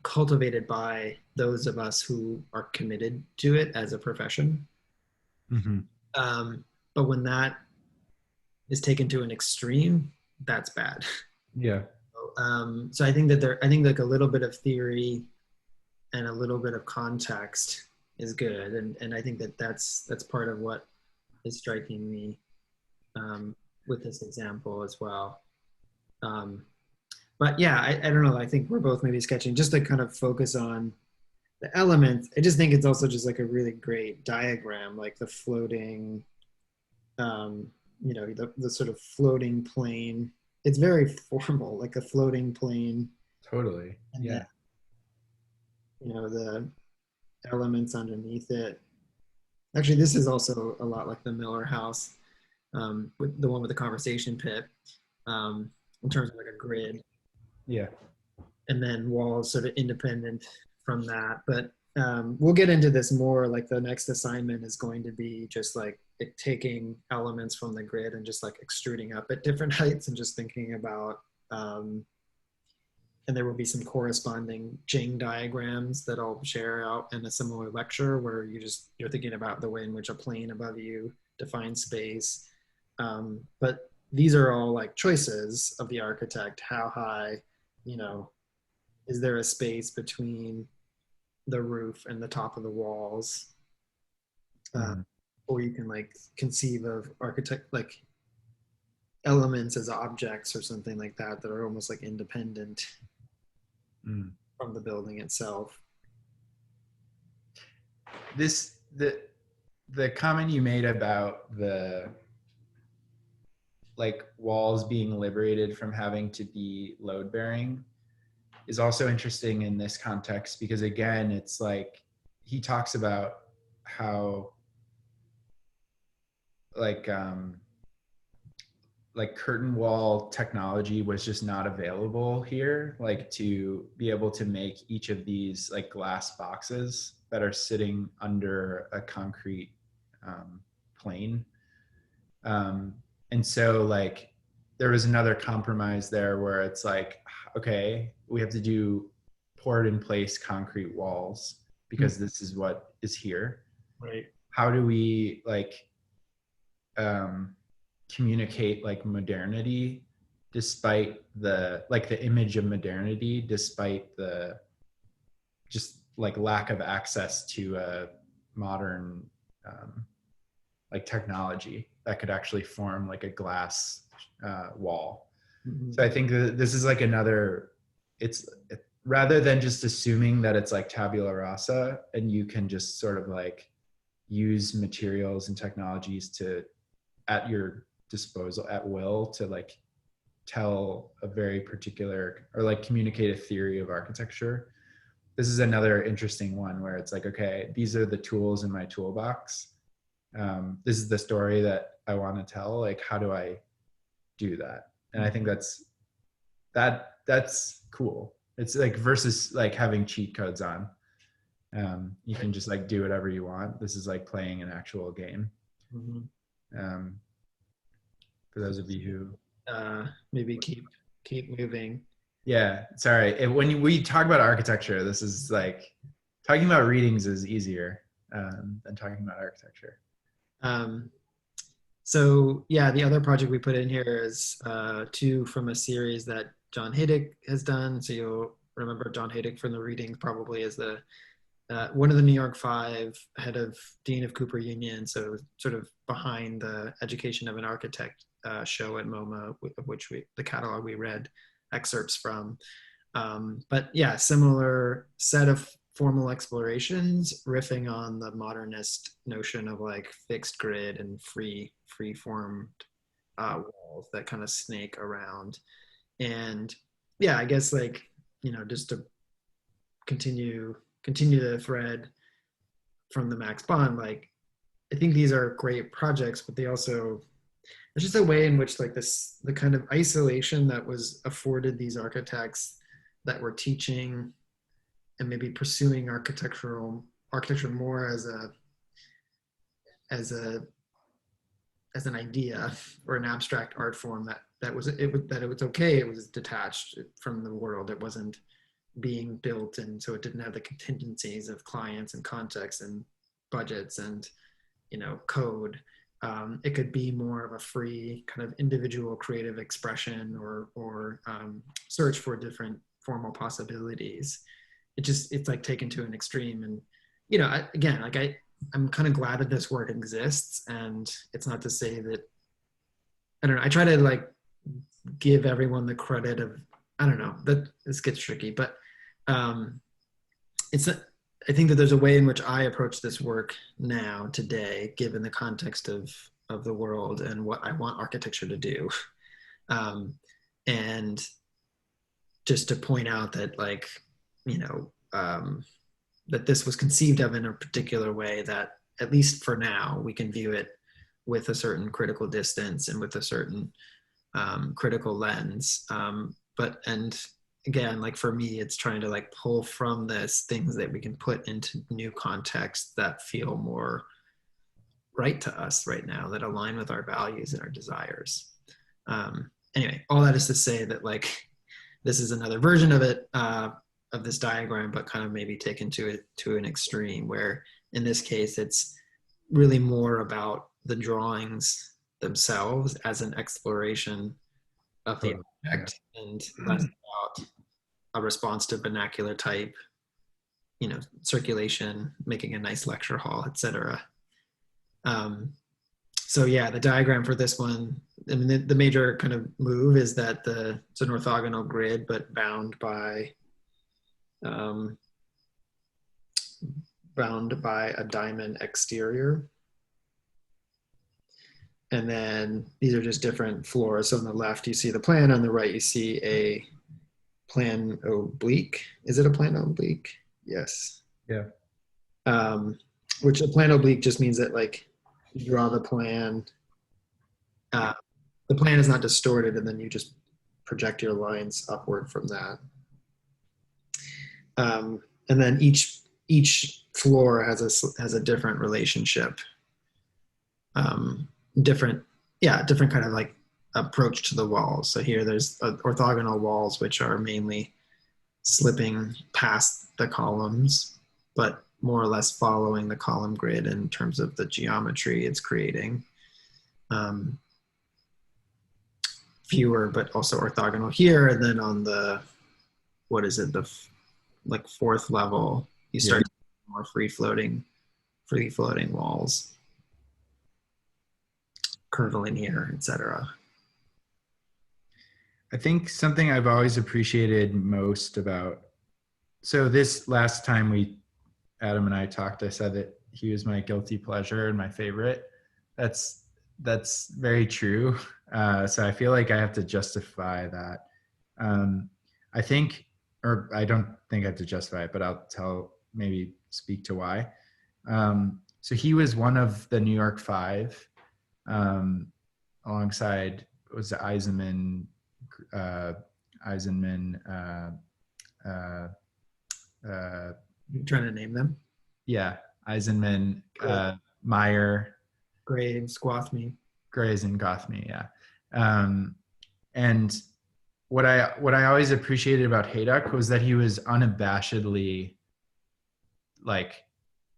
A: cultivated by those of us who are committed to it as a profession. But when that is taken to an extreme, that's bad.
B: Yeah.
A: So I think I think like a little bit of theory and a little bit of context is good, and I think that's part of what is striking me with this example as well. But yeah, I don't know. I think we're both maybe sketching just to kind of focus on the elements. I just think it's also just like a really great diagram, like the floating, the sort of floating plane. It's very formal, like a floating plane.
B: Totally. Yeah.
A: Then, the elements underneath it. Actually, this is also a lot like the Miller House, with the one with the conversation pit, in terms of like a grid.
B: Yeah.
A: And then walls sort of independent from that. But we'll get into this more. Like the next assignment is going to be just like taking elements from the grid and just like extruding up at different heights and just thinking about, and there will be some corresponding Jing diagrams that I'll share out in a similar lecture where you're thinking about the way in which a plane above you defines space. But these are all like choices of the architect. How high, is there a space between the roof and the top of the walls? Or you can like conceive of like elements as objects or something like that are almost like independent from the building itself.
B: The comment you made about the like walls being liberated from having to be load bearing is also interesting in this context, because again, it's like he talks about how like curtain wall technology was just not available here, like to be able to make each of these like glass boxes that are sitting under a concrete plane. And so like there was another compromise there where it's like, okay, we have to do poured in place concrete walls because this is what is here.
A: Right.
B: How do we like communicate like modernity despite the image of modernity, despite the just like lack of access to a modern like technology that could actually form like a glass wall. So I think that this is like it's rather than just assuming that it's like tabula rasa and you can just sort of like, use materials and technologies to at your disposal at will to like tell a very particular or like communicate a theory of architecture. This is another interesting one where it's like, okay, these are the tools in my toolbox. This is the story that I want to tell. Like, how do I do that? And I think that's cool. It's like versus like having cheat codes on. You can just like do whatever you want. This is like playing an actual game. For those of you who
A: maybe keep moving.
B: Yeah, sorry. When we talk about architecture, this is like talking about readings is easier than talking about architecture.
A: So yeah, the other project we put in here is 2 from a series that John Haydick has done. So you'll remember John Haydick from the readings probably as the one of the New York Five, head of Dean of Cooper Union. So sort of behind the Education of an Architect show at MoMA, of which the catalog we read excerpts from. But yeah, similar set of formal explorations, riffing on the modernist notion of like fixed grid and free formed walls that kind of snake around. And yeah, I guess like, just to continue the thread from the Max Bond, like I think these are great projects, but they also, it's just a way in which like the kind of isolation that was afforded these architects that were teaching and maybe pursuing architecture more as an idea or an abstract art form that it was okay. It was detached from the world. It wasn't being built, and so it didn't have the contingencies of clients and context and budgets and code. It could be more of a free kind of individual creative expression or search for different formal possibilities. It's like taken to an extreme. And I'm kind of glad that this work exists, and it's not to say that, I don't know, I try to like give everyone the credit of, I don't know, that this gets tricky, but I think that there's a way in which I approach this work now, today, given the context of the world and what I want architecture to do. And just to point out that like, that this was conceived of in a particular way that, at least for now, we can view it with a certain critical distance and with a certain critical lens. And again, like for me, it's trying to like pull from this things that we can put into new contexts that feel more right to us right now, that align with our values and our desires. Anyway, all that is to say that like, this is another version of it, of this diagram, but kind of maybe taken to an extreme, where in this case, it's really more about the drawings themselves as an exploration of the object, and less about a response to vernacular type, circulation, making a nice lecture hall, etc. So yeah, the diagram for this one, I mean, the major kind of move is that it's an orthogonal grid, but bound by a diamond exterior. And then these are just different floors. So on the left, you see the plan. On the right, you see a plan oblique. Is it a plan oblique? Yes.
B: Yeah.
A: Which a plan oblique just means that like you draw the plan. The plan is not distorted, and then you just project your lines upward from that. And then each floor has a different relationship. Different kind of like approach to the walls. So here there's orthogonal walls, which are mainly slipping past the columns, but more or less following the column grid in terms of the geometry it's creating. Fewer, but also orthogonal here. And then on the, the like fourth level, you start more free floating walls, curvilinear, etc.
B: I think something I've always appreciated most about, so this last time Adam and I talked, I said that he was my guilty pleasure and my favorite. That's very true. So I feel like I have to justify that. I think, or I don't think I have to justify it, but maybe speak to why. So he was one of the New York Five, alongside, was it Eisenman, Eisenman,
A: You trying to name them?
B: yeah, Eisenman, Meyer,
A: Graves, Gwathmey.
B: Grays, and Gothamy, yeah. And what I always appreciated about Hayduck was that he was unabashedly like,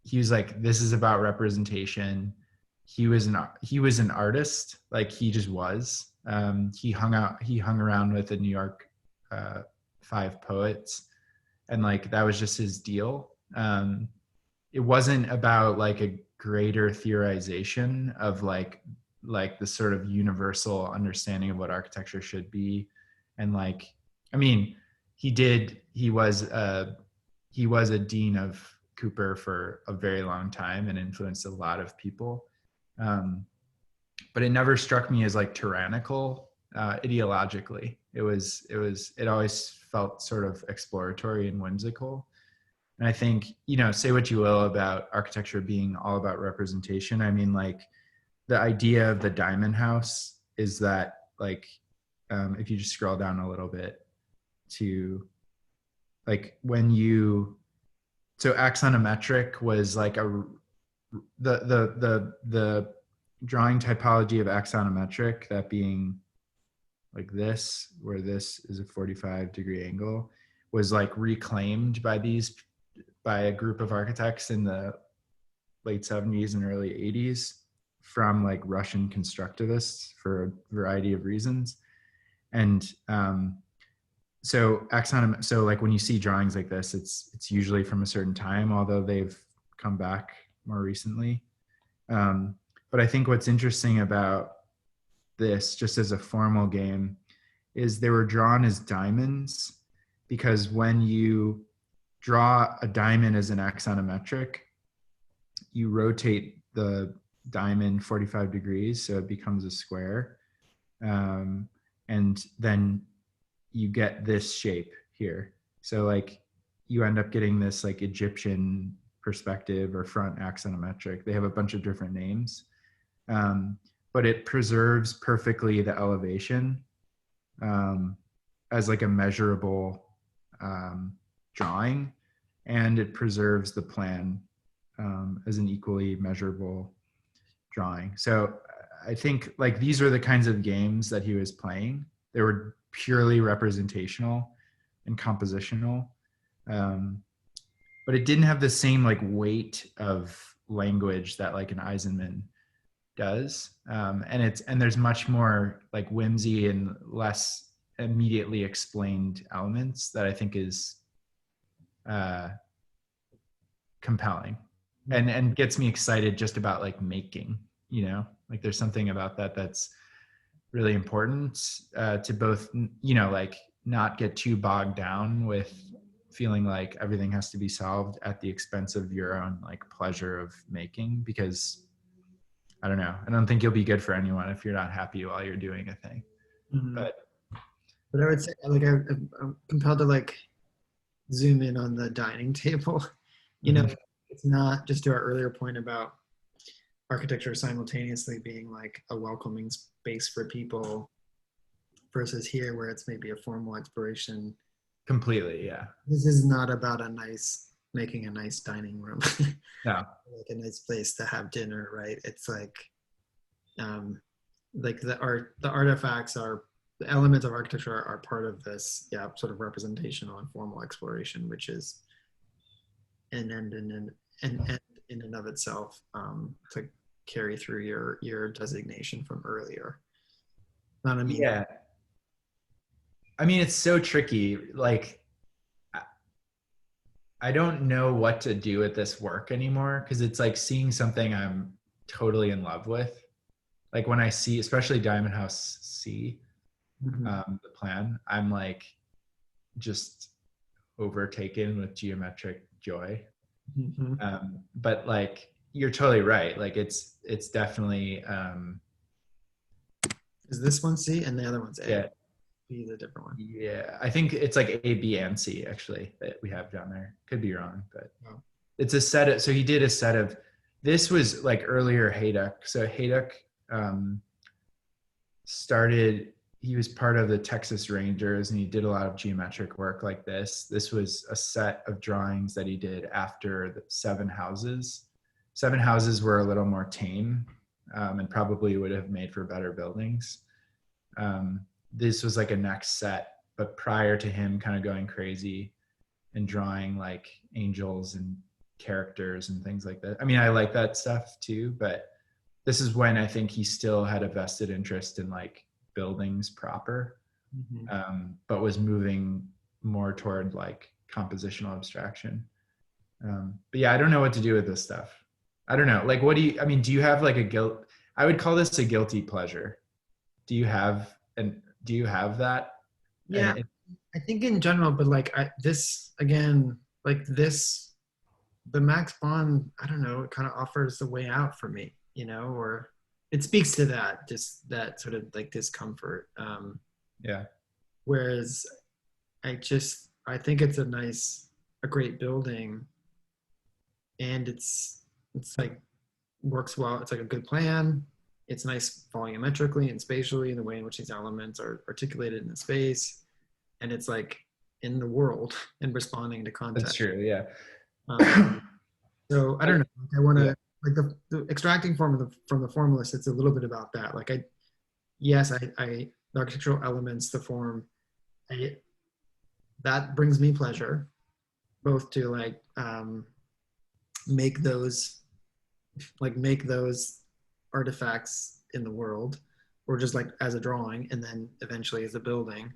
B: this is about representation. He was an artist, like he just was. He hung around with the New York Five poets, and like that was just his deal. It wasn't about like a greater theorization of like the sort of universal understanding of what architecture should be. And like, I mean, he was a dean of Cooper for a very long time and influenced a lot of people. But it never struck me as like tyrannical ideologically. It always felt sort of exploratory and whimsical. And I think, say what you will about architecture being all about representation. I mean, like the idea of the diamond house is that like, if you just scroll down a little bit to like so axonometric was like the drawing typology of axonometric, that being like this, where this is a 45-degree angle, was like reclaimed by a group of architects in the late 70s and early 80s from like Russian constructivists for a variety of reasons. And so like when you see drawings like this, it's usually from a certain time, although they've come back more recently. But I think what's interesting about this, just as a formal game, is they were drawn as diamonds, because when you draw a diamond as an axonometric, you rotate the diamond 45 degrees, so it becomes a square. And then you get this shape here. So like you end up getting this like Egyptian perspective or front axonometric. They have a bunch of different names, but it preserves perfectly the elevation as like a measurable drawing, and it preserves the plan as an equally measurable drawing. So I think like these are the kinds of games that he was playing. They were purely representational and compositional, but it didn't have the same like weight of language that like an Eisenman does. And there's much more like whimsy and less immediately explained elements that I think is compelling and gets me excited just about like making, like there's something about that that's really important to both, like not get too bogged down with feeling like everything has to be solved at the expense of your own like pleasure of making, because I don't know, I don't think you'll be good for anyone if you're not happy while you're doing a thing.
A: Mm-hmm.
B: But
A: I would say like I'm compelled to like zoom in on the dining table. It's not just to our earlier point about architecture simultaneously being like a welcoming space for people versus here where it's maybe a formal exploration.
B: Completely, yeah.
A: This is not about making a nice dining room.
B: No.
A: Like a nice place to have dinner, right? It's like the artifacts are, the elements of architecture are part of this, sort of representational and formal exploration, which is an end in and of itself, to carry through your designation from earlier.
B: Yeah. I mean, it's so tricky. Like, I don't know what to do with this work anymore, because it's like seeing something I'm totally in love with. Like when I see, especially Diamond House C, the plan, I'm like just overtaken with geometric joy. But like, you're totally right. Like it's definitely
A: Is this one C and the other one's A?
B: yeah.
A: B is a different one.
B: Yeah, I think it's like A, B, and C actually that we have down there. Could be wrong, but
A: Oh.
B: it's a set of. So he did a set of. This was like earlier Hayduk. So Hayduk started. He was part of the Texas Rangers, and he did a lot of geometric work like this. This was a set of drawings that he did after the Seven Houses. Seven Houses were a little more tame, and probably would have made for better buildings. This was like a next set, but prior to him kind of going crazy and drawing like angels and characters and things like that. I mean, I like that stuff too, but this is when I think he still had a vested interest in like buildings proper, but was moving more toward like compositional abstraction. But yeah, I don't know what to do with this stuff. I don't know. Like, what do you, I mean, do you have like a guilt? I would call this a guilty pleasure. Do you have, and do you have that?
A: Yeah, I think in general, but like this again, like this, the Max Bond, I don't know, it kind of offers a way out for me, or it speaks to that, just that sort of like discomfort.
B: Yeah.
A: Whereas I think it's a great building, and it's like works well. It's like a good plan. It's nice volumetrically and spatially in the way in which these elements are articulated in the space, and it's like in the world and responding to
B: That's
A: context.
B: true. Yeah.
A: So I don't know. I want
B: Yeah.
A: to like the extracting from the formalist. It's a little bit about that. Like I the architectural elements, the form, I, that brings me pleasure, both to like make those make those artifacts in the world, or just like as a drawing, and then eventually as a building.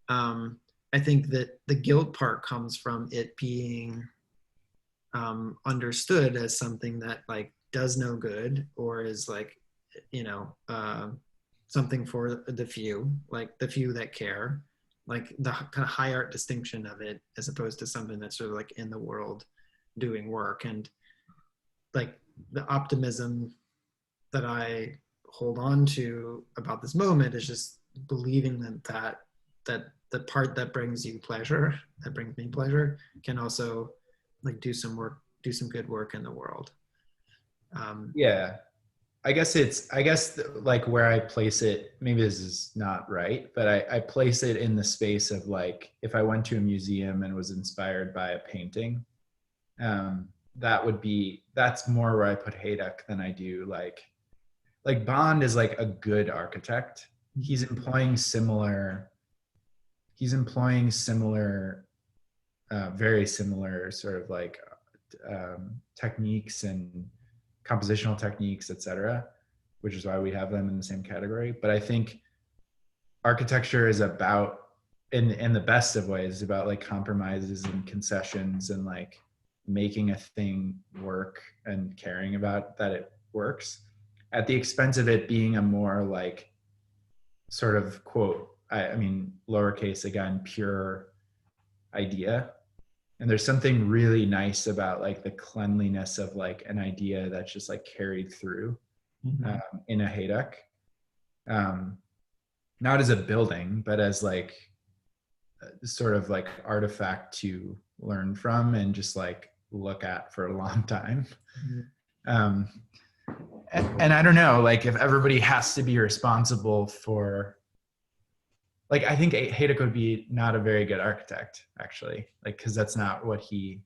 A: I think that the guilt part comes from it being understood as something that like does no good, or is like something for the few, like the few that care, like the kind of high art distinction of it, as opposed to something that's sort of like in the world doing work. And like the optimism that I hold on to about this moment is just believing that the part that brings you pleasure, that brings me pleasure, can also like do some good work in the world.
B: Yeah. I guess like where I place it, maybe this is not right, but I place it in the space of like, if I went to a museum and was inspired by a painting, that's more where I put Hayduk than I do like Bond is like a good architect. He's employing similar, very similar sort of like techniques and compositional techniques, etc., which is why we have them in the same category. But I think architecture is about, in the best of ways, about like compromises and concessions and like making a thing work and caring about that it works at the expense of it being a more like sort of quote, I mean, lowercase again, pure idea. And there's something really nice about like the cleanliness of like an idea that's just like carried through in a Hayduk. Not as a building, but as like sort of like artifact to learn from and just like look at for a long time. And I don't know, like if everybody has to be responsible for, like, I think Hayduk would be not a very good architect, actually, like, because that's not what he.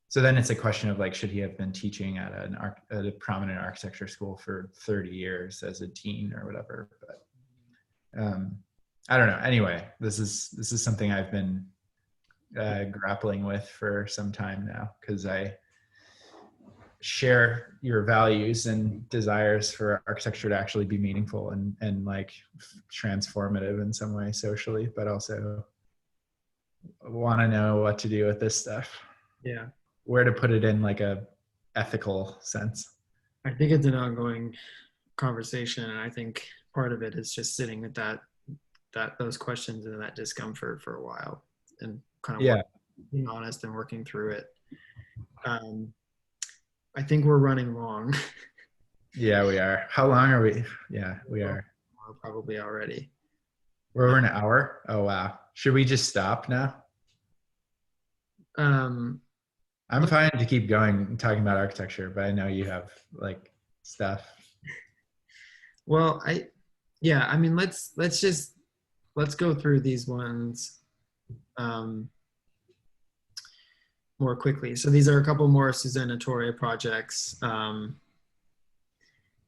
B: So then it's a question of like, should he have been teaching at a prominent architecture school for 30 years as a teen or whatever? But I don't know. Anyway, this is something I've been grappling with for some time now, because I share your values and desires for architecture to actually be meaningful and like transformative in some way socially, but also want to know what to do with this stuff.
A: Yeah,
B: Where to put it in like a ethical sense.
A: I think it's an ongoing conversation, and I think part of it is just sitting with those questions and that discomfort for a while, and kind of being honest and working through it. I think we're running long.
B: Yeah, we are. How long are we? Yeah, we
A: Well,
B: are.
A: probably already.
B: We're over an hour. Oh wow. Should we just stop now?
A: Um,
B: I'm
A: let-
B: fine to keep going and talking about architecture, but I know you have like stuff.
A: well, yeah, I mean, let's go through these ones um, more quickly. So these are a couple more Susanna Torre projects,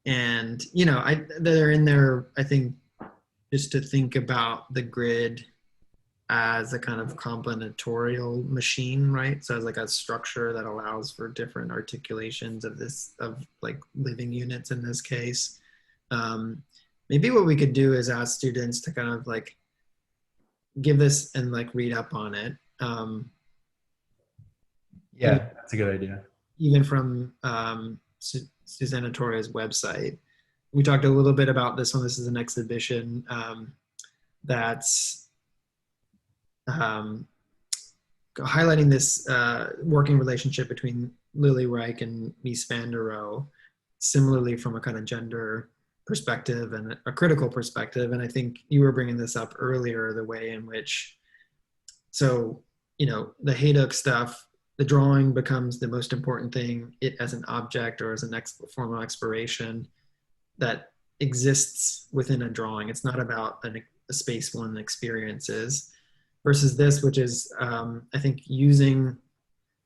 A: and they're in there. I think just to think about the grid as a kind of combinatorial machine, right? So as like a structure that allows for different articulations of like living units in this case. Um, Maybe what we could do is ask students to kind of like give this and like read up on it. Even
B: Yeah, that's a good idea.
A: even from Susanna Torres' website. We talked a little bit about this one. This is an exhibition that's um, highlighting this working relationship between Lily Reich and Mies van der Rohe, similarly from a kind of gender perspective and a critical perspective. And I think you were bringing this up earlier, the way in which, so, the Hayduk stuff, the drawing becomes the most important thing, it as an object or as a next formal exploration that exists within a drawing. It's not about a space one experiences versus this, which is, I think, using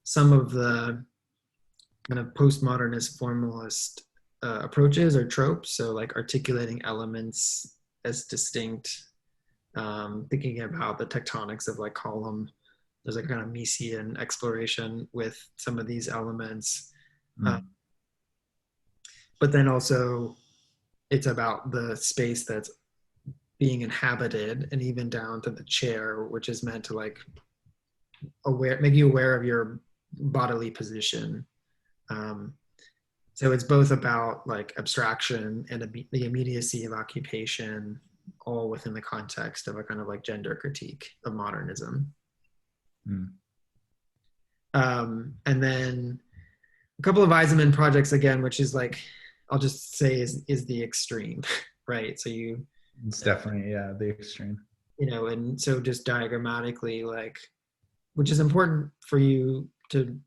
A: some of the kind of postmodernist formalist approaches or tropes. So, like articulating elements as distinct, thinking about the tectonics of like column. There's a kind of Miesian exploration with some of these elements.
B: Mm.
A: But then also, it's about the space that's being inhabited, and even down to the chair, which is meant to like make you aware of your bodily position. Um, so it's both about like abstraction and the immediacy of occupation, all within the context of a kind of like gender critique of modernism.
B: Mm.
A: And then a couple of Eisenman projects again, which is like, I'll just say is the extreme, right? So
B: It's definitely, yeah, the extreme.
A: and so just diagrammatically, like, which is important for you to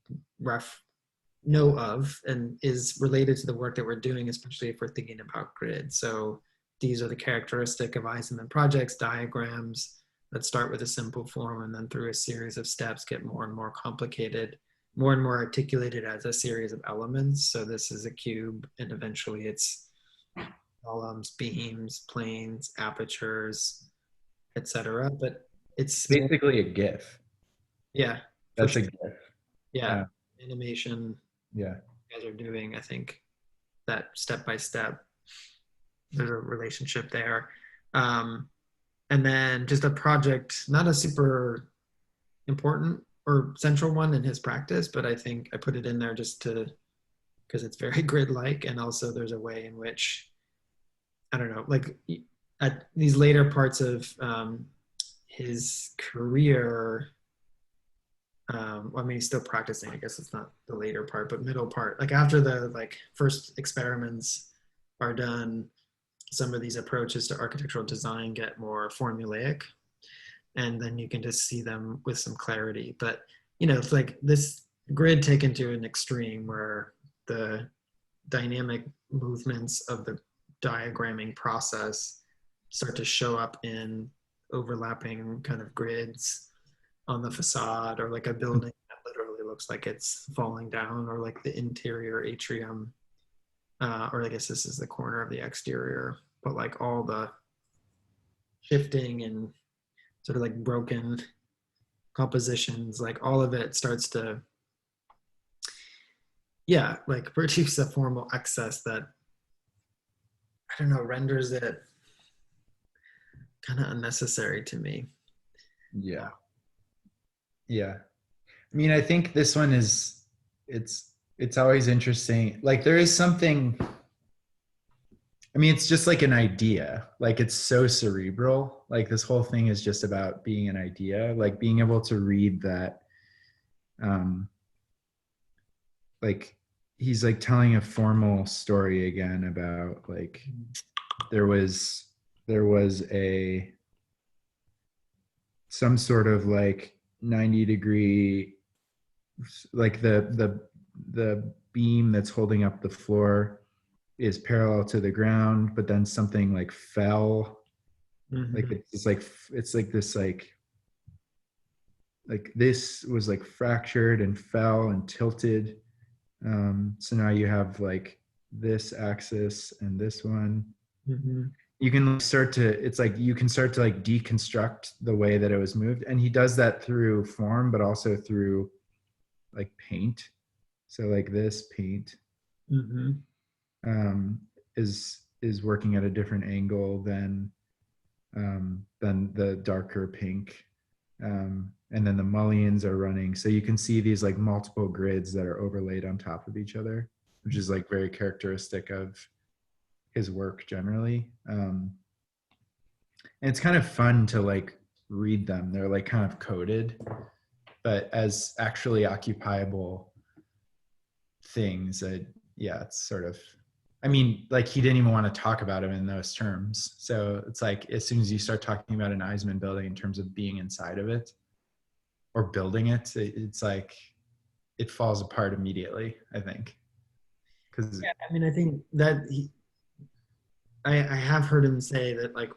A: know of and is related to the work that we're doing, especially if we're thinking about grid. So these are the characteristic of Eisenman projects, diagrams that start with a simple form and then through a series of steps get more and more complicated, more and more articulated as a series of elements. So this is a cube and eventually it's columns, beams, planes, apertures, etc. But it's more,
B: Basically a GIF.
A: yeah, for
B: That's a
A: sure.
B: GIF.
A: Yeah,
B: Yeah.
A: animation
B: Yeah.
A: you guys are doing, I think that step by step, there's a relationship there. Um, and then just a project, not a super important or central one in his practice, but I think I put it in there just to, because it's very grid-like. And also there's a way in which, I don't know, like at these later parts of his career, I mean, he's still practicing. I guess it's not the later part, but middle part. Like after the like first experiments are done, some of these approaches to architectural design get more formulaic, and then you can just see them with some clarity. But it's like this grid taken to an extreme where the dynamic movements of the diagramming process start to show up in overlapping kind of grids on the facade, or like a building that literally looks like it's falling down, or like the interior atrium, or I guess this is the corner of the exterior, but like all the shifting and sort of like broken compositions, like all of it starts to, yeah, like produce a formal excess that, I don't know, renders it kind of unnecessary to me.
B: Yeah. Yeah. I mean, I think this one is, it's always interesting. Like there is something, I mean, it's just like an idea. Like it's so cerebral. Like this whole thing is just about being an idea, like being able to read that, um, like he's like telling a formal story again about like there was a some sort of like 90-degree, like the beam that's holding up the floor is parallel to the ground, but then something like fell, like
A: Mm-hmm.
B: it's like this like this was like fractured and fell and tilted. So now you have like this axis and this one.
A: Mm-hmm.
B: You can start to, it's like you can start to like deconstruct the way that it was moved, and he does that through form but also through like paint. So like this paint
A: Mm-hmm.
B: um, is working at a different angle than the darker pink. And then the mullions are running, so you can see these like multiple grids that are overlaid on top of each other, which is like very characteristic of his work generally. And it's kind of fun to like read them. They're like kind of coded, but as actually occupiable things. Yeah, it's sort of, I mean, like he didn't even want to talk about him in those terms. So it's like as soon as you start talking about an Eisman building in terms of being inside of it or building it, it's like it falls apart immediately, I think. Because
A: Yeah, I mean, I think that I have heard him say that like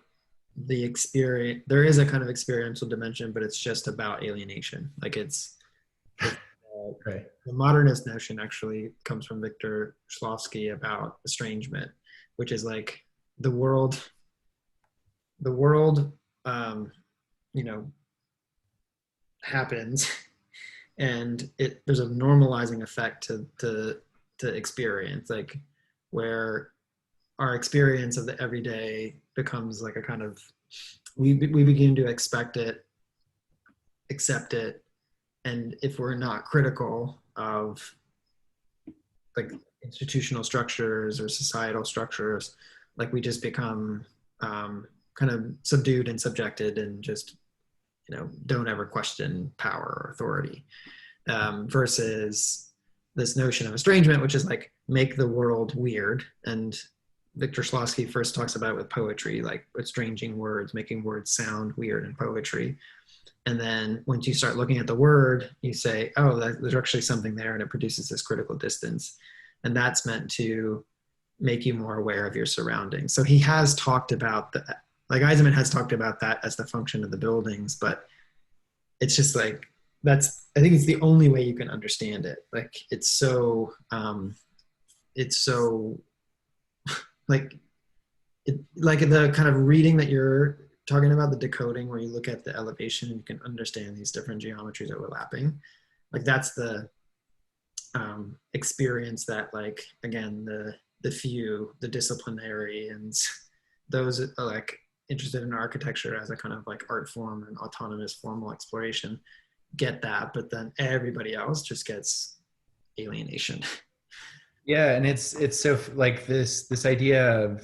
A: the experience, there is a kind of experiential dimension, but it's just about alienation. Like it's
B: right,
A: the modernist notion actually comes from Victor Shklovsky about estrangement, which is like the world, the world, um, you know, happens, and there's a normalizing effect to experience, like where our experience of the everyday becomes like a kind of we begin to expect it, accept it, and if we're not critical of like institutional structures or societal structures, like we just become kind of subdued and subjected and just don't ever question power or authority, versus this notion of estrangement, which is like make the world weird. And Victor Shklovsky first talks about it with poetry, like estranging words, making words sound weird in poetry. And then once you start looking at the word, you say, oh, there's actually something there, and it produces this critical distance. And that's meant to make you more aware of your surroundings. So he has talked about that, like Eisenman has talked about that as the function of the buildings, but it's just like, I think it's the only way you can understand it. Like it's so like, like the kind of reading that you're talking about, the decoding where you look at the elevation and you can understand these different geometries overlapping. Like that's the experience that, like, again, the few, the disciplinarians, those like interested in architecture as a kind of like art form and autonomous formal exploration get that, but then everybody else just gets alienation.
B: yeah, and it's so like this idea of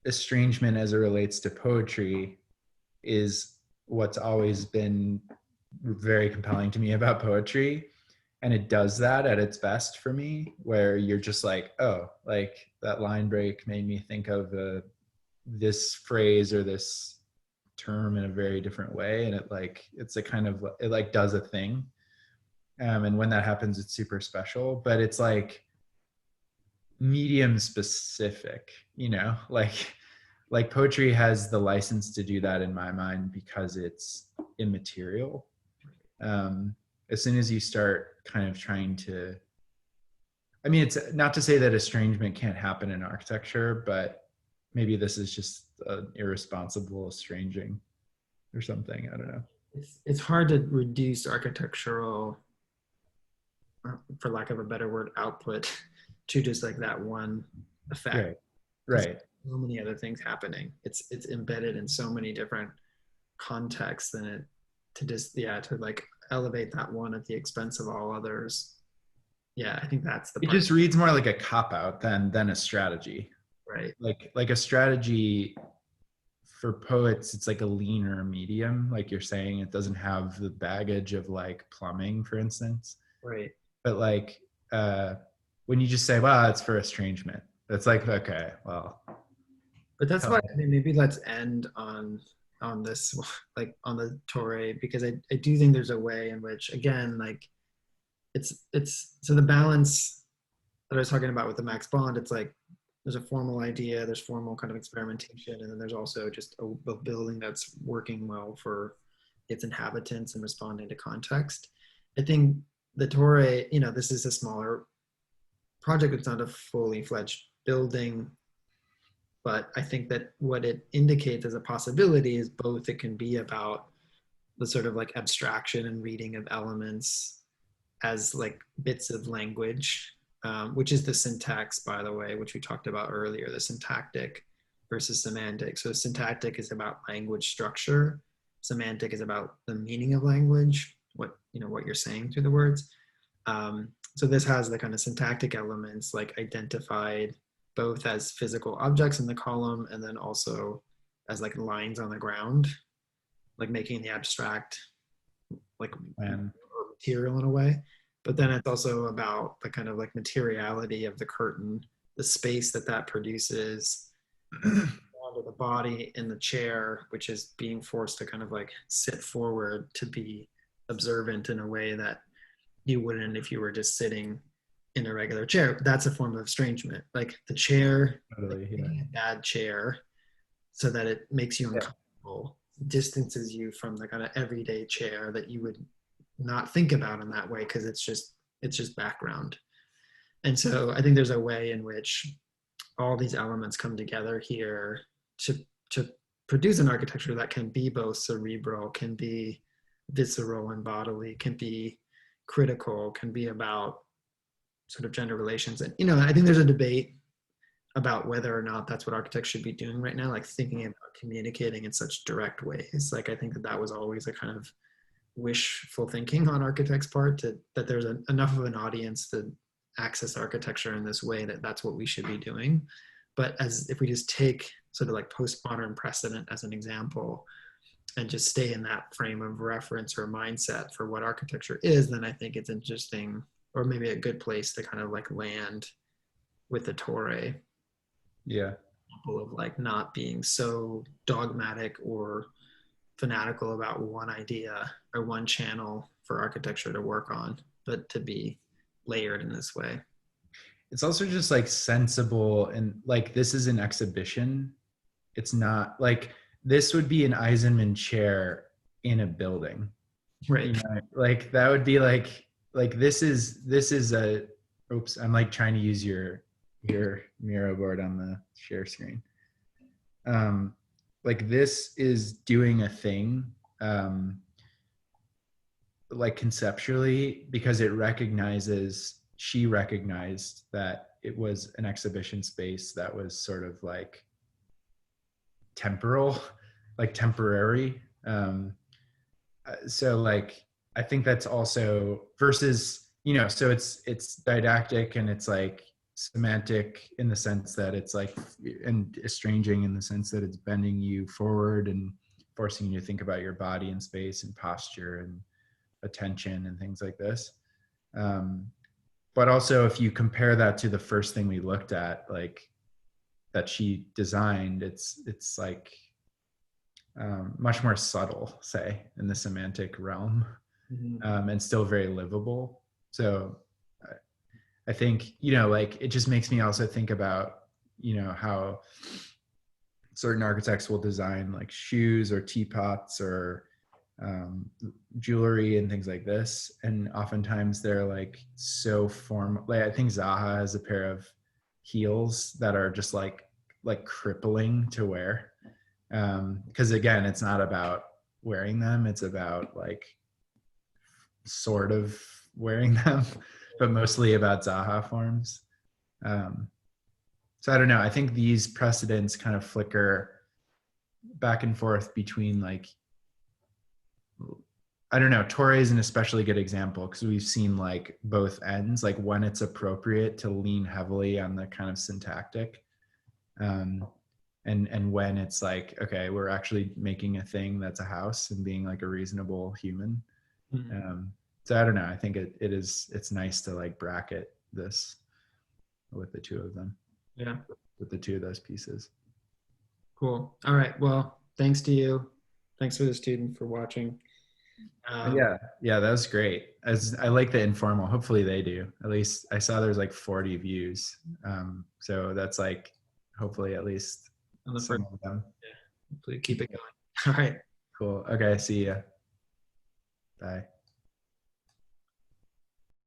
B: estrangement as it relates to poetry is what's always been very compelling to me about poetry, and it does that at its best for me, where you're just like, oh, like that line break made me think of this phrase or this term in a very different way, and it's a kind of, it like does a thing. And when that happens, it's super special, but it's like medium specific, like poetry has the license to do that in my mind because it's immaterial. As soon as you start kind of trying to, I mean, it's not to say that estrangement can't happen in architecture, but maybe this is just an irresponsible estranging or something. I don't know.
A: It's hard to reduce architectural, for lack of a better word, output to just like that one effect,
B: Right.
A: because
B: Right.
A: so many other things happening. It's embedded in so many different contexts, and it to just, yeah, to like elevate that one at the expense of all others. Yeah, I think that's the
B: It
A: part.
B: just reads more like a cop out than a strategy.
A: Right.
B: Like a strategy for poets, it's like a leaner medium. Like you're saying, it doesn't have the baggage of like plumbing, for instance.
A: Right.
B: But like when you just say, well, it's for estrangement, it's like, okay, well,
A: But that's
B: tell
A: why
B: me.
A: I mean, maybe let's end on this, like on the Torre, because I do think there's a way in which, again, like it's so the balance that I was talking about with the Max Bond, it's like there's a formal idea, there's formal kind of experimentation, and then there's also just a building that's working well for its inhabitants and responding to context. I think the Torre, this is a smaller project. It's not a fully fledged building, but I think that what it indicates as a possibility is both it can be about the sort of like abstraction and reading of elements as like bits of language, which is the syntax, by the way, which we talked about earlier, the syntactic versus semantic. So syntactic is about language structure. Semantic is about the meaning of language, what you're saying through the words. So this has the kind of syntactic elements like identified both as physical objects in the column and then also as like lines on the ground, like making the abstract like material in a way. But then it's also about the kind of like materiality of the curtain, the space that produces, onto the body in the chair, which is being forced to kind of like sit forward to be observant in a way that you wouldn't if you were just sitting in a regular chair. That's a form of estrangement. Like the chair,
B: Totally,
A: like
B: yeah.
A: a bad chair, so that it makes you uncomfortable, distances you from the kind of everyday chair that you would not think about in that way because it's just background. And so I think there's a way in which all these elements come together here to to produce an architecture that can be both cerebral, can be visceral and bodily, can be critical, can be about sort of gender relations. And I think there's a debate about whether or not that's what architects should be doing right now, like thinking about communicating in such direct ways. Like I think that was always a kind of wishful thinking on architects' part, that there's enough of an audience to access architecture in this way that's what we should be doing. But as if we just take sort of like postmodern precedent as an example and just stay in that frame of reference or mindset for what architecture is, then I think it's interesting, or maybe a good place to kind of like land with the Torre.
B: Yeah.
A: Of like not being so dogmatic or fanatical about one idea or one channel for architecture to work on, but to be layered in this way.
B: It's also just like sensible, and like this is an exhibition. It's not like this would be an Eisenman chair in a building.
A: Right.
B: Like that would be like this is a oops, I'm like trying to use your Miro board on the share screen. Like this is doing a thing like conceptually because she recognized that it was an exhibition space that was sort of like temporal, like temporary. So like I think that's also versus so it's didactic and it's like semantic in the sense that it's like, and estranging in the sense that it's bending you forward and forcing you to think about your body and space and posture and attention and things like this. But also if you compare that to the first thing we looked at, like that she designed, it's like much more subtle, say, in the semantic realm, and still very livable. So I think, like it just makes me also think about, how certain architects will design like shoes or teapots or jewelry and things like this. And oftentimes they're like so formal. Like I think Zaha has a pair of heels that are just like crippling to wear. Because again, it's not about wearing them. It's about like sort of wearing them, but mostly about Zaha forms. So I don't know. I think these precedents kind of flicker back and forth between like, I don't know, Torre is an especially good example because we've seen like both ends, like when it's appropriate to lean heavily on the kind of syntactic, and when it's like, okay, we're actually making a thing that's a house and being like a reasonable human. So I don't know. I think it's nice to like bracket this. with the two of them,
A: Yeah.
B: with the two of those pieces.
A: Cool. All right. Well, thanks to you. Thanks for the student for watching.
B: Yeah, that was great. As I like the informal. Hopefully they do. At least I saw there's like 40 views. So that's like hopefully at least
A: On the
B: some
A: first,
B: of them.
A: hopefully keep it going. All right.
B: Cool. Okay. See ya. Bye.